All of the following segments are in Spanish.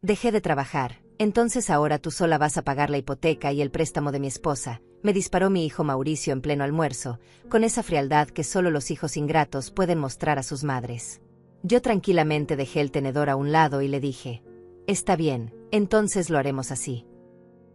Dejé de trabajar, entonces ahora tú sola vas a pagar la hipoteca y el préstamo de mi esposa, me disparó mi hijo Mauricio en pleno almuerzo, con esa frialdad que solo los hijos ingratos pueden mostrar a sus madres. Yo tranquilamente dejé el tenedor a un lado y le dije: está bien, entonces lo haremos así.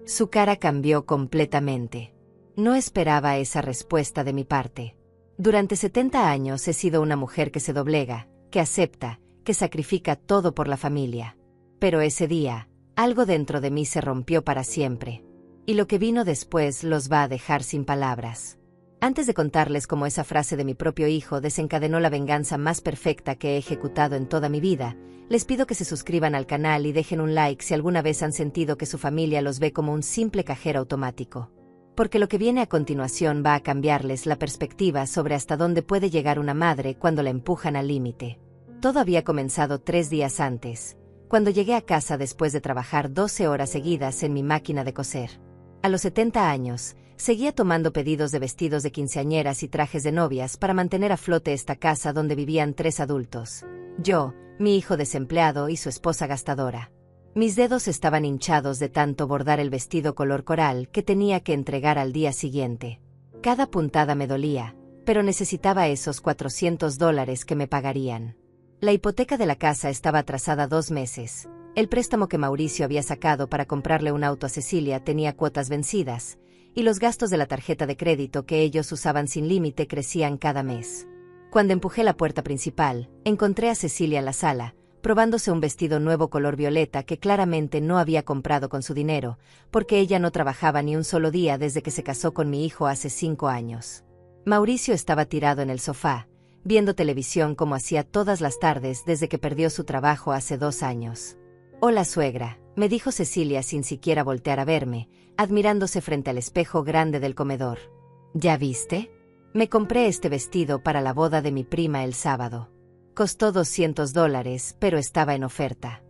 Su cara cambió completamente. No esperaba esa respuesta de mi parte. Durante 70 años he sido una mujer que se doblega, que acepta, que sacrifica todo por la familia. Pero ese día, algo dentro de mí se rompió para siempre. Y lo que vino después los va a dejar sin palabras. Antes de contarles cómo esa frase de mi propio hijo desencadenó la venganza más perfecta que he ejecutado en toda mi vida, les pido que se suscriban al canal y dejen un like si alguna vez han sentido que su familia los ve como un simple cajero automático. Porque lo que viene a continuación va a cambiarles la perspectiva sobre hasta dónde puede llegar una madre cuando la empujan al límite. Todo había comenzado 3 días antes, cuando llegué a casa después de trabajar 12 horas seguidas en mi máquina de coser. A los 70 años, seguía tomando pedidos de vestidos de quinceañeras y trajes de novias para mantener a flote esta casa donde vivían 3 adultos. Yo, mi hijo desempleado y su esposa gastadora. Mis dedos estaban hinchados de tanto bordar el vestido color coral que tenía que entregar al día siguiente. Cada puntada me dolía, pero necesitaba esos $400 que me pagarían. La hipoteca de la casa estaba atrasada 2 meses. El préstamo que Mauricio había sacado para comprarle un auto a Cecilia tenía cuotas vencidas, y los gastos de la tarjeta de crédito que ellos usaban sin límite crecían cada mes. Cuando empujé la puerta principal, encontré a Cecilia en la sala, probándose un vestido nuevo color violeta que claramente no había comprado con su dinero, porque ella no trabajaba ni un solo día desde que se casó con mi hijo hace 5 años. Mauricio estaba tirado en el sofá, viendo televisión como hacía todas las tardes desde que perdió su trabajo hace 2 años. «Hola, suegra», me dijo Cecilia sin siquiera voltear a verme, admirándose frente al espejo grande del comedor. «¿Ya viste? Me compré este vestido para la boda de mi prima el sábado. Costó $200, pero estaba en oferta».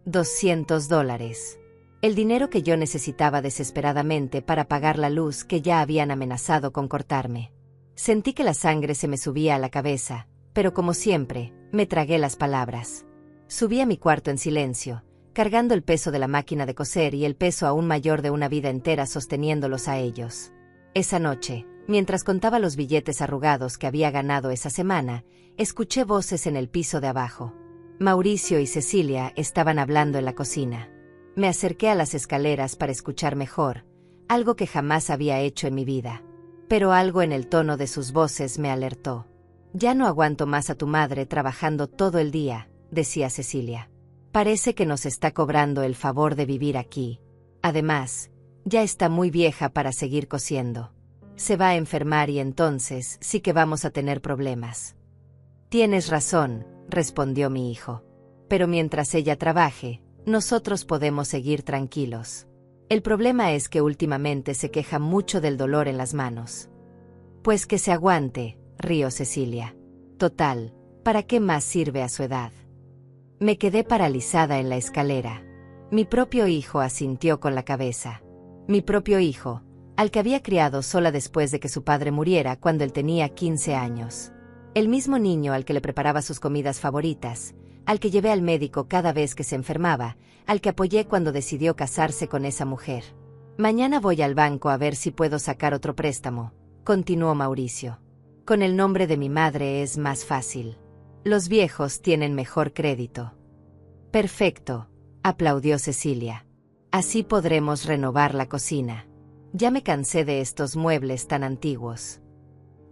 $200. El dinero que yo necesitaba desesperadamente para pagar la luz que ya habían amenazado con cortarme. Sentí que la sangre se me subía a la cabeza, pero como siempre, me tragué las palabras. Subí a mi cuarto en silencio, cargando el peso de la máquina de coser y el peso aún mayor de una vida entera sosteniéndolos a ellos. Esa noche, mientras contaba los billetes arrugados que había ganado esa semana, escuché voces en el piso de abajo. Mauricio y Cecilia estaban hablando en la cocina. Me acerqué a las escaleras para escuchar mejor, algo que jamás había hecho en mi vida. Pero algo en el tono de sus voces me alertó. «Ya no aguanto más a tu madre trabajando todo el día», decía Cecilia. «Parece que nos está cobrando el favor de vivir aquí. Además, ya está muy vieja para seguir cosiendo. Se va a enfermar y entonces sí que vamos a tener problemas». «Tienes razón», respondió mi hijo. «Pero mientras ella trabaje, nosotros podemos seguir tranquilos. El problema es que últimamente se queja mucho del dolor en las manos». «Pues que se aguante», rió Cecilia. «Total, ¿para qué más sirve a su edad?». Me quedé paralizada en la escalera. Mi propio hijo asintió con la cabeza. Mi propio hijo, al que había criado sola después de que su padre muriera cuando él tenía 15 años. El mismo niño al que le preparaba sus comidas favoritas, al que llevé al médico cada vez que se enfermaba, al que apoyé cuando decidió casarse con esa mujer. «Mañana voy al banco a ver si puedo sacar otro préstamo», continuó Mauricio. «Con el nombre de mi madre es más fácil. Los viejos tienen mejor crédito». «Perfecto», aplaudió Cecilia. «Así podremos renovar la cocina. Ya me cansé de estos muebles tan antiguos».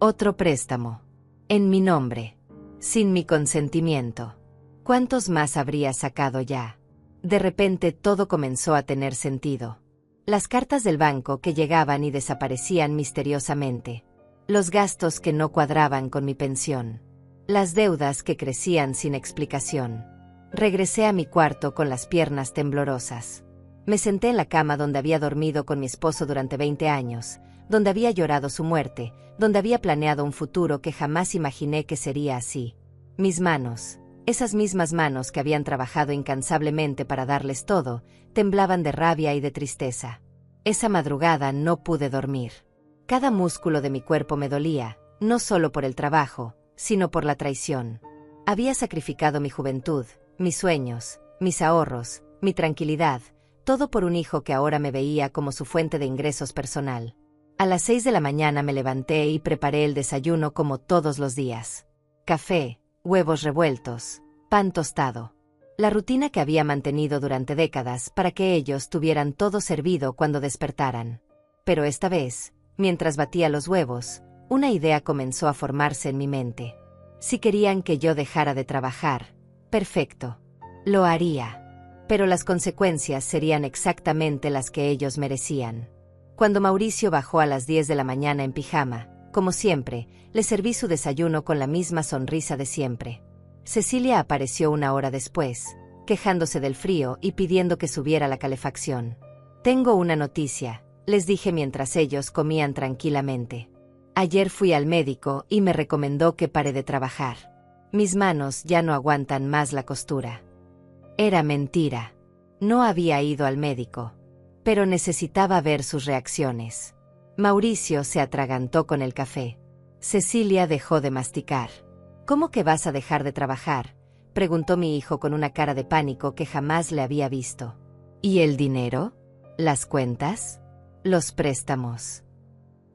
«Otro préstamo. En mi nombre. Sin mi consentimiento. ¿Cuántos más habría sacado ya?». De repente todo comenzó a tener sentido. Las cartas del banco que llegaban y desaparecían misteriosamente. Los gastos que no cuadraban con mi pensión. Las deudas que crecían sin explicación. Regresé a mi cuarto con las piernas temblorosas. Me senté en la cama donde había dormido con mi esposo durante 20 años, donde había llorado su muerte, donde había planeado un futuro que jamás imaginé que sería así. Mis manos, esas mismas manos que habían trabajado incansablemente para darles todo, temblaban de rabia y de tristeza. Esa madrugada no pude dormir. Cada músculo de mi cuerpo me dolía, no solo por el trabajo, sino por la traición. Había sacrificado mi juventud, mis sueños, mis ahorros, mi tranquilidad, todo por un hijo que ahora me veía como su fuente de ingresos personal. A las 6 de la mañana me levanté y preparé el desayuno como todos los días. Café, huevos revueltos, pan tostado. La rutina que había mantenido durante décadas para que ellos tuvieran todo servido cuando despertaran. Pero esta vez, mientras batía los huevos, una idea comenzó a formarse en mi mente. Si querían que yo dejara de trabajar, perfecto. Lo haría. Pero las consecuencias serían exactamente las que ellos merecían. Cuando Mauricio bajó a las 10 de la mañana en pijama, como siempre, le serví su desayuno con la misma sonrisa de siempre. Cecilia apareció una hora después, quejándose del frío y pidiendo que subiera la calefacción. Tengo una noticia, les dije mientras ellos comían tranquilamente. Ayer fui al médico y me recomendó que pare de trabajar. Mis manos ya no aguantan más la costura. Era mentira. No había ido al médico. Pero necesitaba ver sus reacciones. Mauricio se atragantó con el café. Cecilia dejó de masticar. ¿Cómo que vas a dejar de trabajar?, preguntó mi hijo con una cara de pánico que jamás le había visto. ¿Y el dinero? ¿Las cuentas? ¿Los préstamos?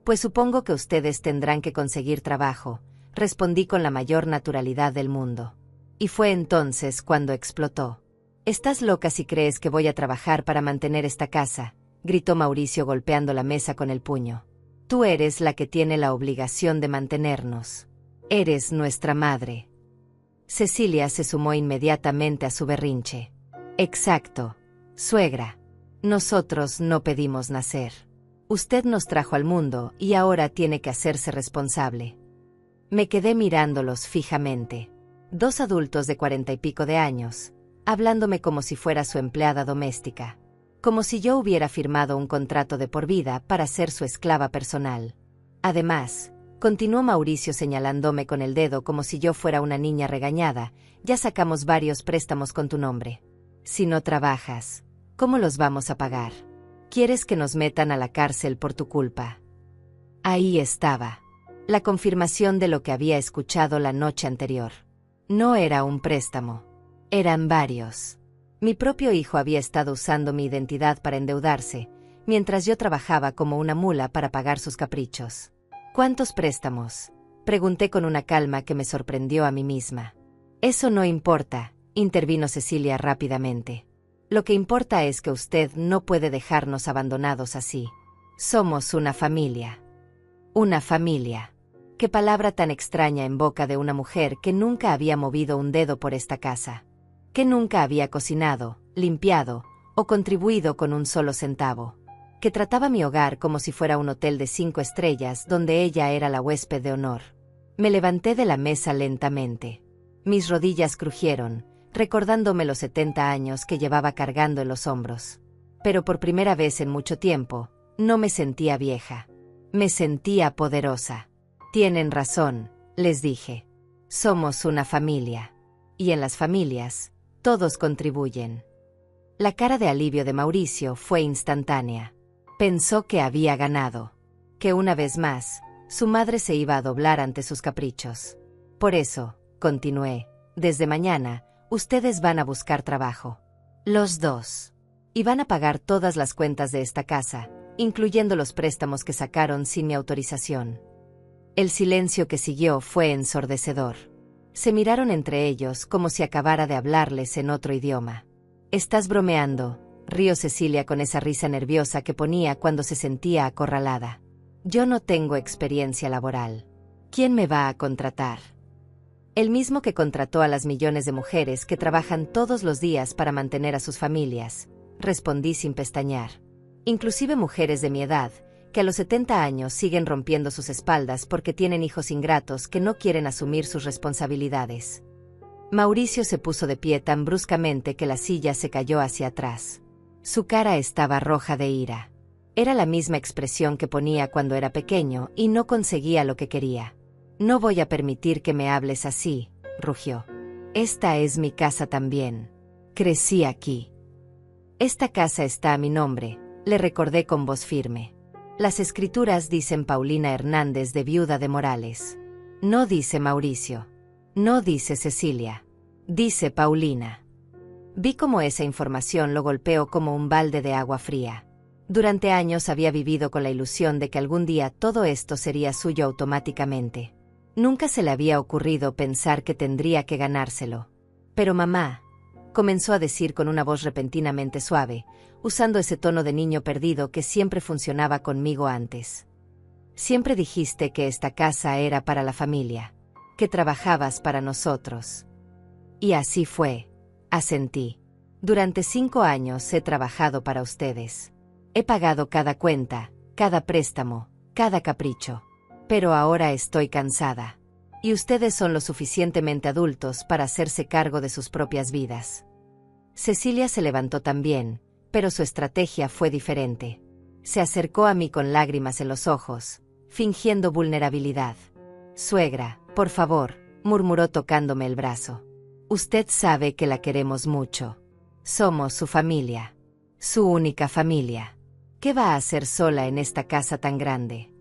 Pues supongo que ustedes tendrán que conseguir trabajo, respondí con la mayor naturalidad del mundo. Y fue entonces cuando explotó. «Estás loca si crees que voy a trabajar para mantener esta casa», gritó Mauricio golpeando la mesa con el puño. «Tú eres la que tiene la obligación de mantenernos. Eres nuestra madre». Cecilia se sumó inmediatamente a su berrinche. «Exacto, suegra. Nosotros no pedimos nacer. Usted nos trajo al mundo y ahora tiene que hacerse responsable». Me quedé mirándolos fijamente. 2 adultos de 40 y pico de años, hablándome como si fuera su empleada doméstica. Como si yo hubiera firmado un contrato de por vida para ser su esclava personal. Además, continuó Mauricio señalándome con el dedo como si yo fuera una niña regañada, ya sacamos varios préstamos con tu nombre. Si no trabajas, ¿cómo los vamos a pagar? ¿Quieres que nos metan a la cárcel por tu culpa? Ahí estaba. La confirmación de lo que había escuchado la noche anterior. No era un préstamo. Eran varios. Mi propio hijo había estado usando mi identidad para endeudarse, mientras yo trabajaba como una mula para pagar sus caprichos. ¿Cuántos préstamos?, pregunté con una calma que me sorprendió a mí misma. Eso no importa, intervino Cecilia rápidamente. Lo que importa es que usted no puede dejarnos abandonados así. Somos una familia. Una familia. Qué palabra tan extraña en boca de una mujer que nunca había movido un dedo por esta casa. Que nunca había cocinado, limpiado o contribuido con un solo centavo. Que trataba mi hogar como si fuera un hotel de 5 estrellas donde ella era la huésped de honor. Me levanté de la mesa lentamente. Mis rodillas crujieron, recordándome los 70 años que llevaba cargando en los hombros. Pero por primera vez en mucho tiempo, no me sentía vieja. Me sentía poderosa. Tienen razón, les dije. Somos una familia. Y en las familias, todos contribuyen. La cara de alivio de Mauricio fue instantánea. Pensó que había ganado. Que una vez más, su madre se iba a doblar ante sus caprichos. Por eso, continué, desde mañana, ustedes van a buscar trabajo. Los dos. Y van a pagar todas las cuentas de esta casa, incluyendo los préstamos que sacaron sin mi autorización. El silencio que siguió fue ensordecedor. Se miraron entre ellos como si acabara de hablarles en otro idioma. «Estás bromeando», rió Cecilia con esa risa nerviosa que ponía cuando se sentía acorralada. «Yo no tengo experiencia laboral. ¿Quién me va a contratar?» El mismo que contrató a las millones de mujeres que trabajan todos los días para mantener a sus familias, respondí sin pestañear. Inclusive mujeres de mi edad, que a los 70 años siguen rompiendo sus espaldas porque tienen hijos ingratos que no quieren asumir sus responsabilidades. Mauricio se puso de pie tan bruscamente que la silla se cayó hacia atrás. Su cara estaba roja de ira. Era la misma expresión que ponía cuando era pequeño y no conseguía lo que quería. «No voy a permitir que me hables así», rugió. «Esta es mi casa también. Crecí aquí. Esta casa está a mi nombre», le recordé con voz firme. «Las escrituras dicen Paulina Hernández de viuda de Morales. No dice Mauricio. No dice Cecilia. Dice Paulina». Vi cómo esa información lo golpeó como un balde de agua fría. Durante años había vivido con la ilusión de que algún día todo esto sería suyo automáticamente. Nunca se le había ocurrido pensar que tendría que ganárselo. Pero mamá, comenzó a decir con una voz repentinamente suave, usando ese tono de niño perdido que siempre funcionaba conmigo antes. Siempre dijiste que esta casa era para la familia, que trabajabas para nosotros. Y así fue, asentí. Durante 5 años he trabajado para ustedes. He pagado cada cuenta, cada préstamo, cada capricho. Pero ahora estoy cansada. Y ustedes son lo suficientemente adultos para hacerse cargo de sus propias vidas. Cecilia se levantó también, pero su estrategia fue diferente. Se acercó a mí con lágrimas en los ojos, fingiendo vulnerabilidad. Suegra, por favor, murmuró tocándome el brazo. Usted sabe que la queremos mucho. Somos su familia. Su única familia. ¿Qué va a hacer sola en esta casa tan grande?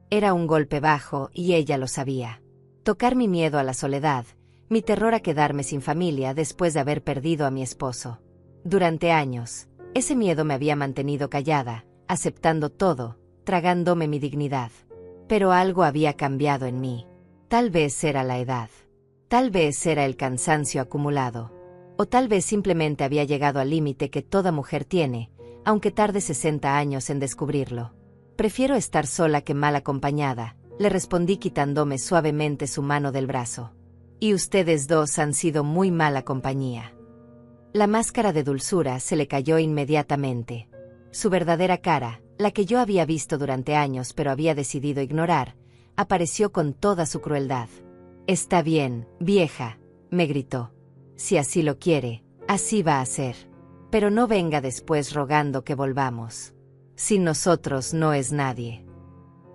Era un golpe bajo y ella lo sabía. Tocar mi miedo a la soledad, mi terror a quedarme sin familia después de haber perdido a mi esposo. Durante años, ese miedo me había mantenido callada, aceptando todo, tragándome mi dignidad. Pero algo había cambiado en mí. Tal vez era la edad. Tal vez era el cansancio acumulado. O tal vez simplemente había llegado al límite que toda mujer tiene, aunque tarde 60 años en descubrirlo. Prefiero estar sola que mal acompañada, le respondí quitándome suavemente su mano del brazo. Y ustedes dos han sido muy mala compañía. La máscara de dulzura se le cayó inmediatamente. Su verdadera cara, la que yo había visto durante años pero había decidido ignorar, apareció con toda su crueldad. Está bien, vieja, me gritó. Si así lo quiere, así va a ser. Pero no venga después rogando que volvamos. Sin nosotros no es nadie.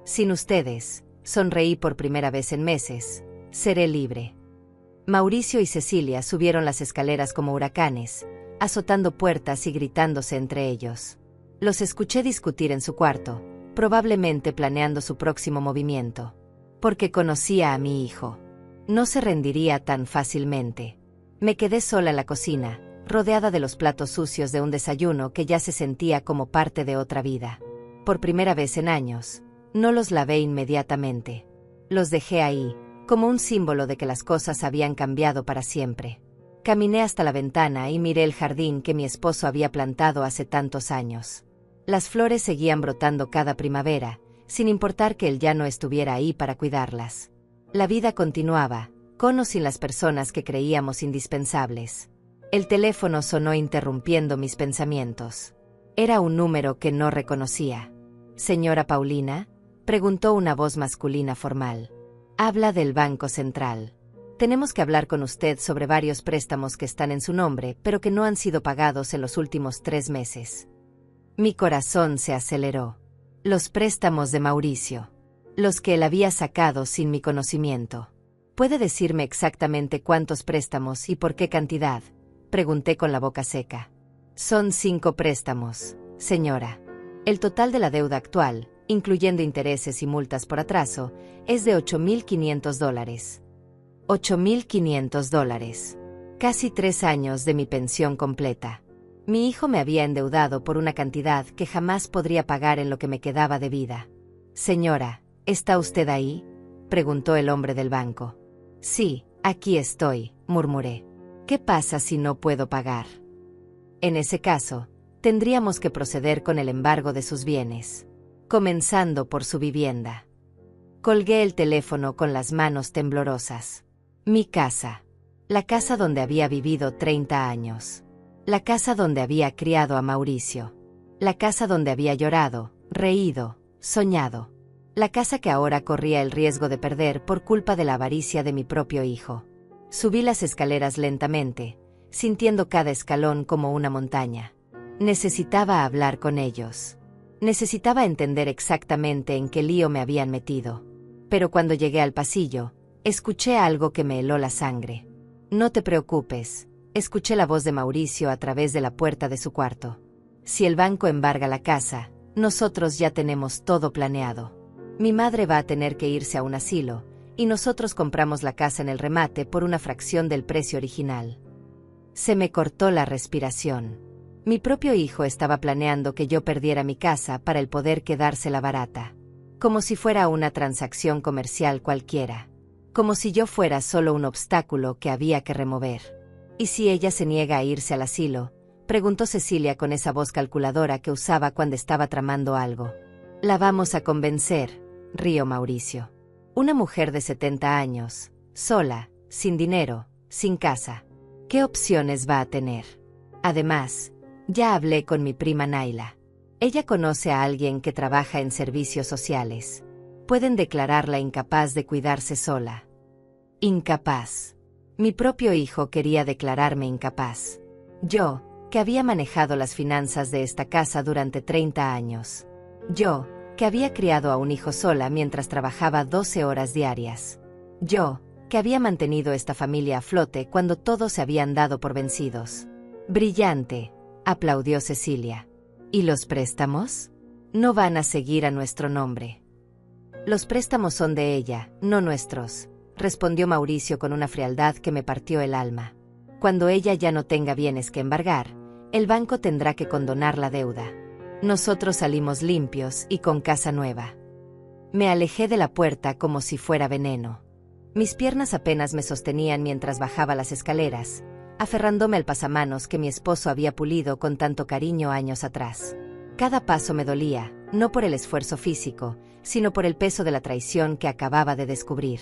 Sin ustedes, sonreí por primera vez en meses, seré libre. Mauricio y Cecilia subieron las escaleras como huracanes, azotando puertas y gritándose entre ellos. Los escuché discutir en su cuarto, probablemente planeando su próximo movimiento. Porque conocía a mi hijo. No se rendiría tan fácilmente. Me quedé sola en la cocina, rodeada de los platos sucios de un desayuno que ya se sentía como parte de otra vida. Por primera vez en años, no los lavé inmediatamente. Los dejé ahí, como un símbolo de que las cosas habían cambiado para siempre. Caminé hasta la ventana y miré el jardín que mi esposo había plantado hace tantos años. Las flores seguían brotando cada primavera, sin importar que él ya no estuviera ahí para cuidarlas. La vida continuaba, con o sin las personas que creíamos indispensables. El teléfono sonó interrumpiendo mis pensamientos. Era un número que no reconocía. «¿Señora Paulina?», preguntó una voz masculina formal. «Habla del Banco Central. Tenemos que hablar con usted sobre varios préstamos que están en su nombre, pero que no han sido pagados en los últimos 3 meses». Mi corazón se aceleró. Los préstamos de Mauricio. Los que él había sacado sin mi conocimiento. ¿Puede decirme exactamente cuántos préstamos y por qué cantidad?, pregunté con la boca seca. Son 5 préstamos, señora. El total de la deuda actual, incluyendo intereses y multas por atraso, es de $8,500. $8,500. Casi 3 años de mi pensión completa. Mi hijo me había endeudado por una cantidad que jamás podría pagar en lo que me quedaba de vida. Señora, ¿está usted ahí?, preguntó el hombre del banco. Sí, aquí estoy, murmuré. ¿Qué pasa si no puedo pagar? En ese caso, tendríamos que proceder con el embargo de sus bienes, comenzando por su vivienda. Colgué el teléfono con las manos temblorosas. Mi casa. La casa donde había vivido 30 años. La casa donde había criado a Mauricio. La casa donde había llorado, reído, soñado. La casa que ahora corría el riesgo de perder por culpa de la avaricia de mi propio hijo. Subí las escaleras lentamente, sintiendo cada escalón como una montaña. Necesitaba hablar con ellos. Necesitaba entender exactamente en qué lío me habían metido. Pero cuando llegué al pasillo, escuché algo que me heló la sangre. No te preocupes, escuché la voz de Mauricio a través de la puerta de su cuarto. Si el banco embarga la casa, nosotros ya tenemos todo planeado. Mi madre va a tener que irse a un asilo, y nosotros compramos la casa en el remate por una fracción del precio original. Se me cortó la respiración. Mi propio hijo estaba planeando que yo perdiera mi casa para el poder quedársela barata. Como si fuera una transacción comercial cualquiera. Como si yo fuera solo un obstáculo que había que remover. ¿Y si ella se niega a irse al asilo?, preguntó Cecilia con esa voz calculadora que usaba cuando estaba tramando algo. La vamos a convencer, rió Mauricio. Una mujer de 70 años, sola, sin dinero, sin casa. ¿Qué opciones va a tener? Además, ya hablé con mi prima Naila. Ella conoce a alguien que trabaja en servicios sociales. Pueden declararla incapaz de cuidarse sola. Incapaz. Mi propio hijo quería declararme incapaz. Yo, que había manejado las finanzas de esta casa durante 30 años. Yo, que había criado a un hijo sola mientras trabajaba 12 horas diarias. Yo, que había mantenido esta familia a flote cuando todos se habían dado por vencidos. Brillante, aplaudió Cecilia. ¿Y los préstamos? No van a seguir a nuestro nombre. Los préstamos son de ella, no nuestros, respondió Mauricio con una frialdad que me partió el alma. Cuando ella ya no tenga bienes que embargar, el banco tendrá que condonar la deuda. Nosotros salimos limpios y con casa nueva. Me alejé de la puerta como si fuera veneno. Mis piernas apenas me sostenían mientras bajaba las escaleras, aferrándome al pasamanos que mi esposo había pulido con tanto cariño años atrás. Cada paso me dolía, no por el esfuerzo físico, sino por el peso de la traición que acababa de descubrir.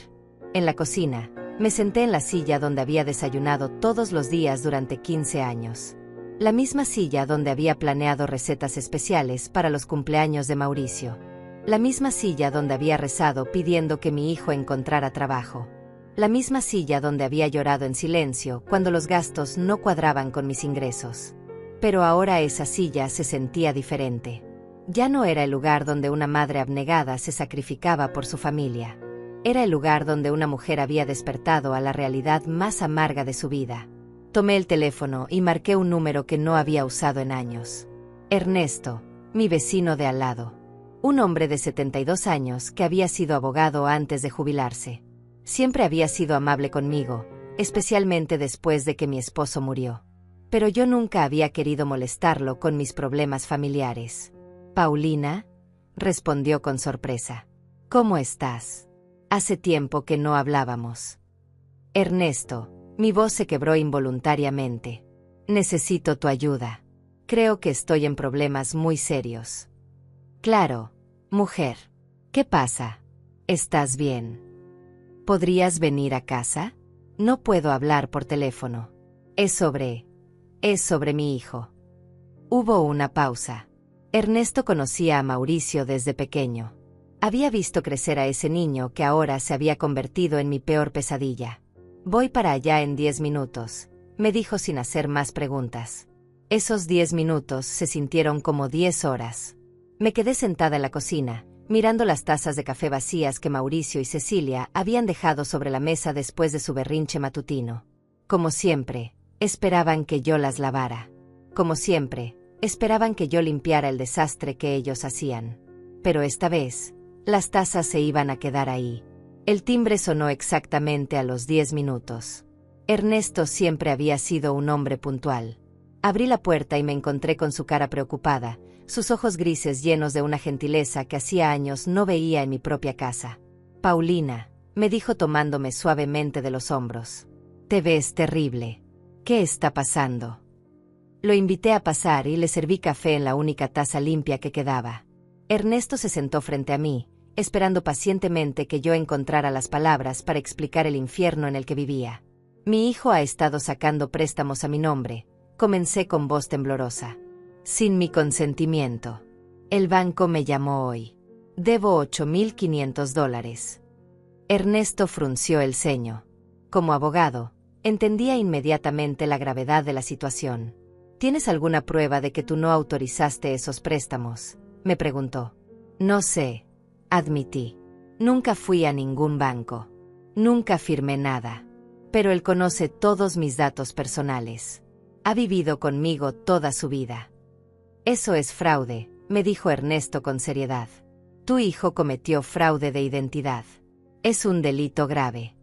En la cocina, me senté en la silla donde había desayunado todos los días durante 15 años. La misma silla donde había planeado recetas especiales para los cumpleaños de Mauricio. La misma silla donde había rezado pidiendo que mi hijo encontrara trabajo. La misma silla donde había llorado en silencio cuando los gastos no cuadraban con mis ingresos. Pero ahora esa silla se sentía diferente. Ya no era el lugar donde una madre abnegada se sacrificaba por su familia. Era el lugar donde una mujer había despertado a la realidad más amarga de su vida. Tomé el teléfono y marqué un número que no había usado en años. Ernesto, mi vecino de al lado. Un hombre de 72 años que había sido abogado antes de jubilarse. Siempre había sido amable conmigo, especialmente después de que mi esposo murió. Pero yo nunca había querido molestarlo con mis problemas familiares. «Paulina», respondió con sorpresa. «¿Cómo estás? Hace tiempo que no hablábamos». «Ernesto», mi voz se quebró involuntariamente. «Necesito tu ayuda. Creo que estoy en problemas muy serios». «Claro, mujer. ¿Qué pasa? ¿Estás bien? ¿Podrías venir a casa? No puedo hablar por teléfono. Es sobre mi hijo». Hubo una pausa. Ernesto conocía a Mauricio desde pequeño. Había visto crecer a ese niño que ahora se había convertido en mi peor pesadilla. «Voy para allá en 10 minutos», me dijo sin hacer más preguntas. Esos 10 minutos se sintieron como 10 horas. Me quedé sentada en la cocina, mirando las tazas de café vacías que Mauricio y Cecilia habían dejado sobre la mesa después de su berrinche matutino. Como siempre, esperaban que yo las lavara. Como siempre, esperaban que yo limpiara el desastre que ellos hacían. Pero esta vez, las tazas se iban a quedar ahí. El timbre sonó exactamente a los 10 minutos. Ernesto siempre había sido un hombre puntual. Abrí la puerta y me encontré con su cara preocupada, sus ojos grises llenos de una gentileza que hacía años no veía en mi propia casa. «Paulina», me dijo tomándome suavemente de los hombros. «Te ves terrible. ¿Qué está pasando?». Lo invité a pasar y le serví café en la única taza limpia que quedaba. Ernesto se sentó frente a mí, esperando pacientemente que yo encontrara las palabras para explicar el infierno en el que vivía. «Mi hijo ha estado sacando préstamos a mi nombre», comencé con voz temblorosa. «Sin mi consentimiento. El banco me llamó hoy. Debo $8.500. Ernesto frunció el ceño. Como abogado, entendía inmediatamente la gravedad de la situación. «¿Tienes alguna prueba de que tú no autorizaste esos préstamos?», me preguntó. «No sé», admití. «Nunca fui a ningún banco. Nunca firmé nada. Pero él conoce todos mis datos personales. Ha vivido conmigo toda su vida». «Eso es fraude», me dijo Ernesto con seriedad. «Tu hijo cometió fraude de identidad. Es un delito grave».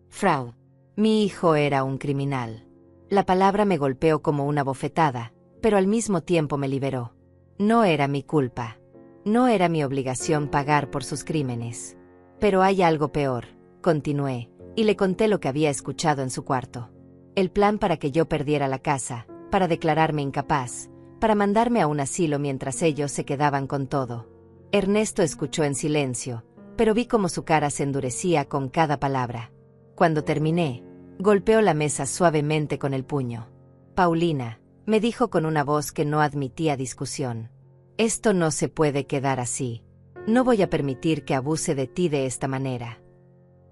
«Fraude». Mi hijo era un criminal. La palabra me golpeó como una bofetada, pero al mismo tiempo me liberó. No era mi culpa. No era mi obligación pagar por sus crímenes. Pero hay algo peor, continué, y le conté lo que había escuchado en su cuarto. El plan para que yo perdiera la casa, para declararme incapaz, para mandarme a un asilo mientras ellos se quedaban con todo. Ernesto escuchó en silencio, pero vi cómo su cara se endurecía con cada palabra. Cuando terminé, golpeó la mesa suavemente con el puño. Paulina, me dijo con una voz que no admitía discusión. Esto no se puede quedar así. No voy a permitir que abuse de ti de esta manera.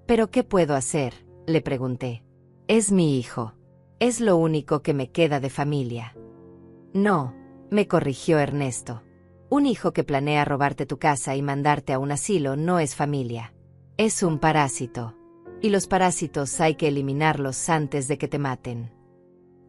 ¿Pero qué puedo hacer?, le pregunté. Es mi hijo. Es lo único que me queda de familia. No, me corrigió Ernesto. Un hijo que planea robarte tu casa y mandarte a un asilo no es familia. Es un parásito. Y los parásitos hay que eliminarlos antes de que te maten.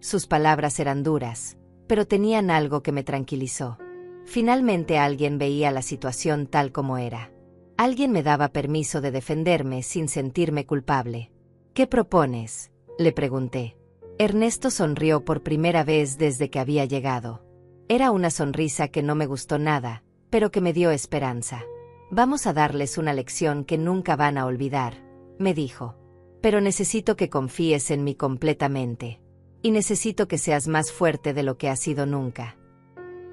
Sus palabras eran duras, pero tenían algo que me tranquilizó. Finalmente alguien veía la situación tal como era. Alguien me daba permiso de defenderme sin sentirme culpable. ¿Qué propones?, le pregunté. Ernesto sonrió por primera vez desde que había llegado. Era una sonrisa que no me gustó nada, pero que me dio esperanza. Vamos a darles una lección que nunca van a olvidar, me dijo. Pero necesito que confíes en mí completamente. Y necesito que seas más fuerte de lo que has sido nunca.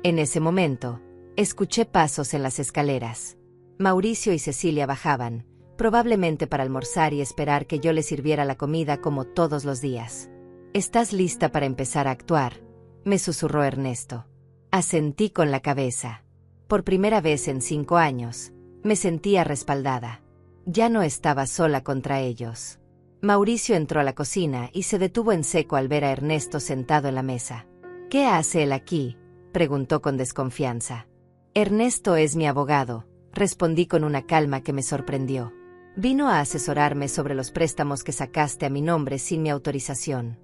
En ese momento, escuché pasos en las escaleras. Mauricio y Cecilia bajaban, probablemente para almorzar y esperar que yo les sirviera la comida como todos los días. ¿Estás lista para empezar a actuar?, me susurró Ernesto. Asentí con la cabeza. Por primera vez en 5 años, me sentía respaldada. Ya no estaba sola contra ellos. Mauricio entró a la cocina y se detuvo en seco al ver a Ernesto sentado en la mesa. ¿Qué hace él aquí?, preguntó con desconfianza. Ernesto es mi abogado, respondí con una calma que me sorprendió. Vino a asesorarme sobre los préstamos que sacaste a mi nombre sin mi autorización.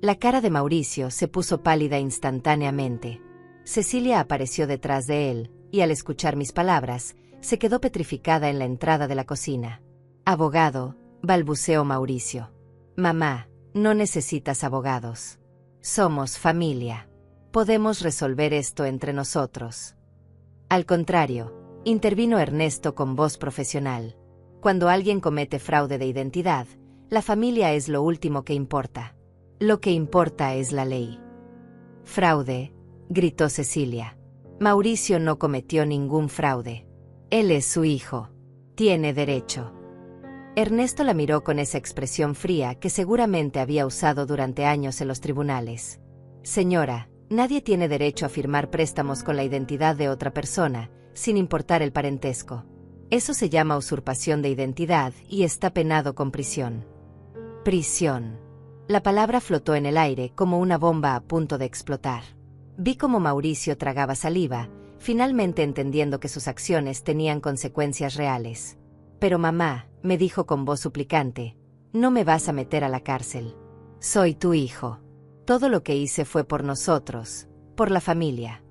La cara de Mauricio se puso pálida instantáneamente. Cecilia apareció detrás de él, y al escuchar mis palabras, se quedó petrificada en la entrada de la cocina. Abogado, balbuceó Mauricio. Mamá, no necesitas abogados. Somos familia. Podemos resolver esto entre nosotros. Al contrario, intervino Ernesto con voz profesional. Cuando alguien comete fraude de identidad, la familia es lo último que importa. Lo que importa es la ley. Fraude, gritó Cecilia. Mauricio no cometió ningún fraude. Él es su hijo. Tiene derecho. Ernesto la miró con esa expresión fría que seguramente había usado durante años en los tribunales. Señora, nadie tiene derecho a firmar préstamos con la identidad de otra persona, sin importar el parentesco. Eso se llama usurpación de identidad y está penado con prisión. Prisión. La palabra flotó en el aire como una bomba a punto de explotar. Vi cómo Mauricio tragaba saliva, finalmente entendiendo que sus acciones tenían consecuencias reales. Pero mamá, me dijo con voz suplicante, no me vas a meter a la cárcel. Soy tu hijo. Todo lo que hice fue por nosotros, por la familia.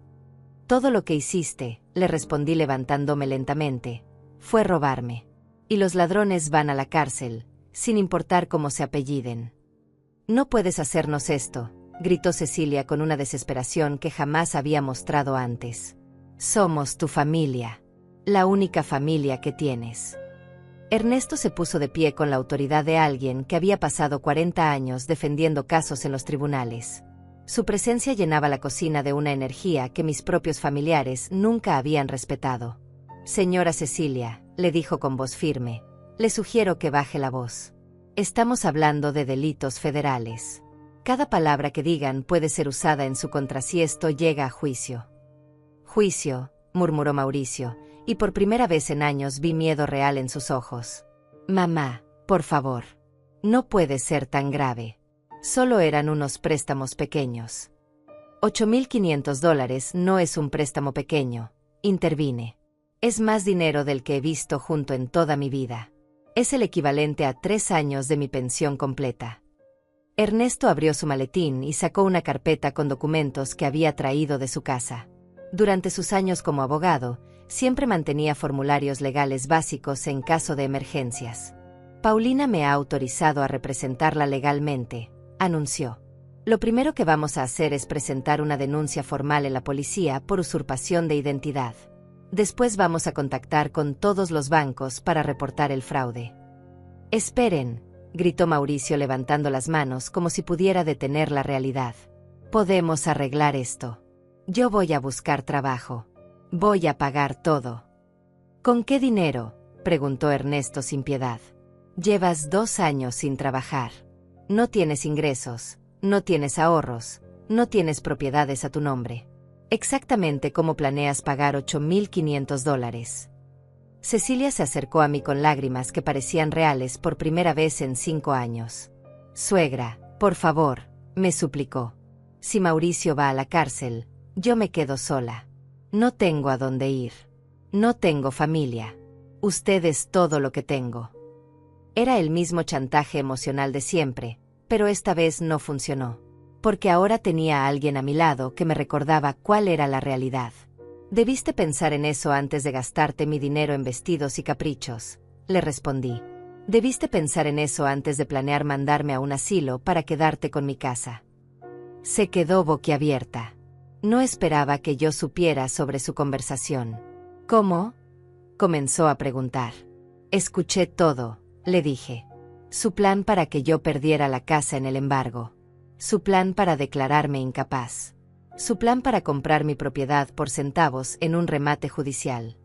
Todo lo que hiciste, le respondí levantándome lentamente, fue robarme. Y los ladrones van a la cárcel, sin importar cómo se apelliden. No puedes hacernos esto, gritó Cecilia con una desesperación que jamás había mostrado antes. Somos tu familia, la única familia que tienes. Ernesto se puso de pie con la autoridad de alguien que había pasado 40 años defendiendo casos en los tribunales. Su presencia llenaba la cocina de una energía que mis propios familiares nunca habían respetado. Señora Cecilia, le dijo con voz firme, le sugiero que baje la voz. Estamos hablando de delitos federales. Cada palabra que digan puede ser usada en su contra si esto llega a juicio. Juicio, murmuró Mauricio, y por primera vez en años vi miedo real en sus ojos. Mamá, por favor. No puede ser tan grave. Solo eran unos préstamos pequeños. $8.500 no es un préstamo pequeño, intervine. Es más dinero del que he visto junto en toda mi vida. Es el equivalente a 3 años de mi pensión completa. Ernesto abrió su maletín y sacó una carpeta con documentos que había traído de su casa. Durante sus años como abogado, siempre mantenía formularios legales básicos en caso de emergencias. Paulina me ha autorizado a representarla legalmente, anunció. Lo primero que vamos a hacer es presentar una denuncia formal en la policía por usurpación de identidad. Después vamos a contactar con todos los bancos para reportar el fraude. Esperen, gritó Mauricio levantando las manos como si pudiera detener la realidad. Podemos arreglar esto. Yo voy a buscar trabajo. Voy a pagar todo. ¿Con qué dinero?, preguntó Ernesto sin piedad. Llevas 2 años sin trabajar. No tienes ingresos, no tienes ahorros, no tienes propiedades a tu nombre. Exactamente cómo planeas pagar $8.500. Cecilia se acercó a mí con lágrimas que parecían reales por primera vez en 5 años. Suegra, por favor, me suplicó. Si Mauricio va a la cárcel, yo me quedo sola. No tengo a dónde ir. No tengo familia. Usted es todo lo que tengo. Era el mismo chantaje emocional de siempre, pero esta vez no funcionó. Porque ahora tenía a alguien a mi lado que me recordaba cuál era la realidad. Debiste pensar en eso antes de gastarte mi dinero en vestidos y caprichos, le respondí. Debiste pensar en eso antes de planear mandarme a un asilo para quedarte con mi casa. Se quedó boquiabierta. No esperaba que yo supiera sobre su conversación. ¿Cómo?, comenzó a preguntar. Escuché todo, le dije. Su plan para que yo perdiera la casa en el embargo. Su plan para declararme incapaz. Su plan para comprar mi propiedad por centavos en un remate judicial.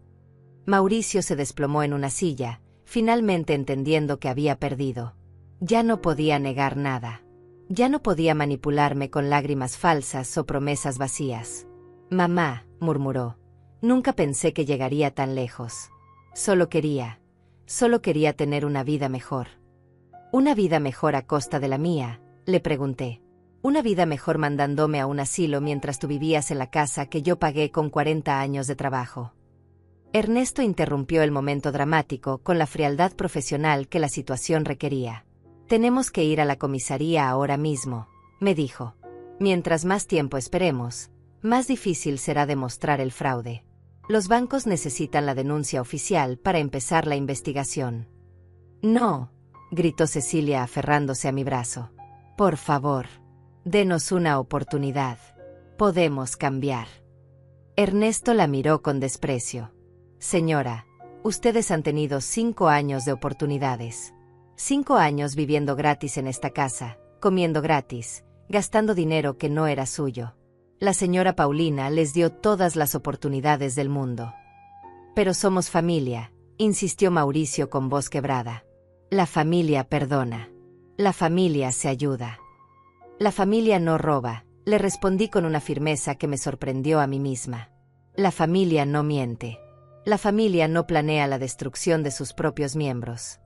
Mauricio se desplomó en una silla, finalmente entendiendo que había perdido. Ya no podía negar nada. Ya no podía manipularme con lágrimas falsas o promesas vacías. Mamá, murmuró, nunca pensé que llegaría tan lejos. Solo quería tener una vida mejor. ¿Una vida mejor a costa de la mía?, le pregunté. Una vida mejor mandándome a un asilo mientras tú vivías en la casa que yo pagué con 40 años de trabajo. Ernesto interrumpió el momento dramático con la frialdad profesional que la situación requería. Tenemos que ir a la comisaría ahora mismo, me dijo. Mientras más tiempo esperemos, más difícil será demostrar el fraude. Los bancos necesitan la denuncia oficial para empezar la investigación. No, gritó Cecilia aferrándose a mi brazo. Por favor. Denos una oportunidad. Podemos cambiar. Ernesto la miró con desprecio. Señora, ustedes han tenido 5 años de oportunidades. 5 años viviendo gratis en esta casa, comiendo gratis, gastando dinero que no era suyo. La señora Paulina les dio todas las oportunidades del mundo. Pero somos familia, insistió Mauricio con voz quebrada. La familia perdona. La familia se ayuda. La familia no roba, le respondí con una firmeza que me sorprendió a mí misma. La familia no miente. La familia no planea la destrucción de sus propios miembros.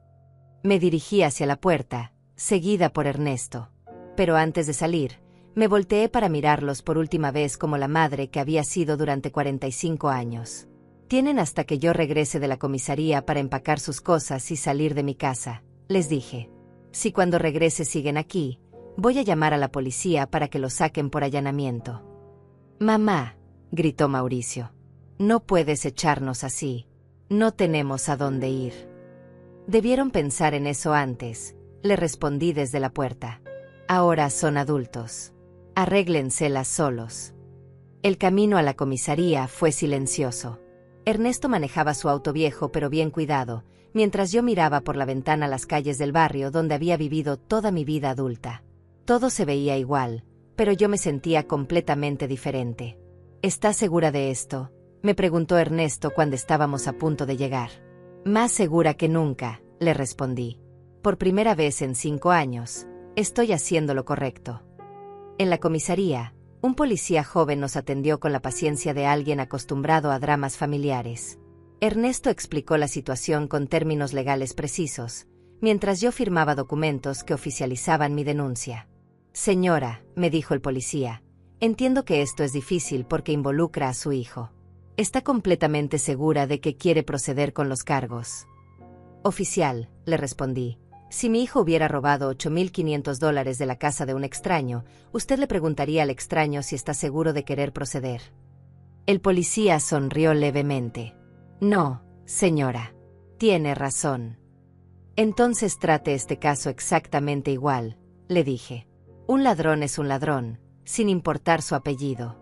Me dirigí hacia la puerta, seguida por Ernesto. Pero antes de salir, me volteé para mirarlos por última vez como la madre que había sido durante 45 años. Tienen hasta que yo regrese de la comisaría para empacar sus cosas y salir de mi casa, les dije. Si cuando regrese siguen aquí, voy a llamar a la policía para que lo saquen por allanamiento. Mamá, gritó Mauricio. No puedes echarnos así. No tenemos a dónde ir. Debieron pensar en eso antes, le respondí desde la puerta. Ahora son adultos. Arréglenselas solos. El camino a la comisaría fue silencioso. Ernesto manejaba su auto viejo pero bien cuidado, mientras yo miraba por la ventana las calles del barrio donde había vivido toda mi vida adulta. Todo se veía igual, pero yo me sentía completamente diferente. ¿Estás segura de esto?, me preguntó Ernesto cuando estábamos a punto de llegar. Más segura que nunca, le respondí. Por primera vez en 5 años, estoy haciendo lo correcto. En la comisaría, un policía joven nos atendió con la paciencia de alguien acostumbrado a dramas familiares. Ernesto explicó la situación con términos legales precisos, mientras yo firmaba documentos que oficializaban mi denuncia. Señora, me dijo el policía, entiendo que esto es difícil porque involucra a su hijo. ¿Está completamente segura de que quiere proceder con los cargos? Oficial, le respondí. Si mi hijo hubiera robado $8.500 de la casa de un extraño, usted le preguntaría al extraño si está seguro de querer proceder. El policía sonrió levemente. No, señora. Tiene razón. Entonces trate este caso exactamente igual, le dije. Un ladrón es un ladrón, sin importar su apellido.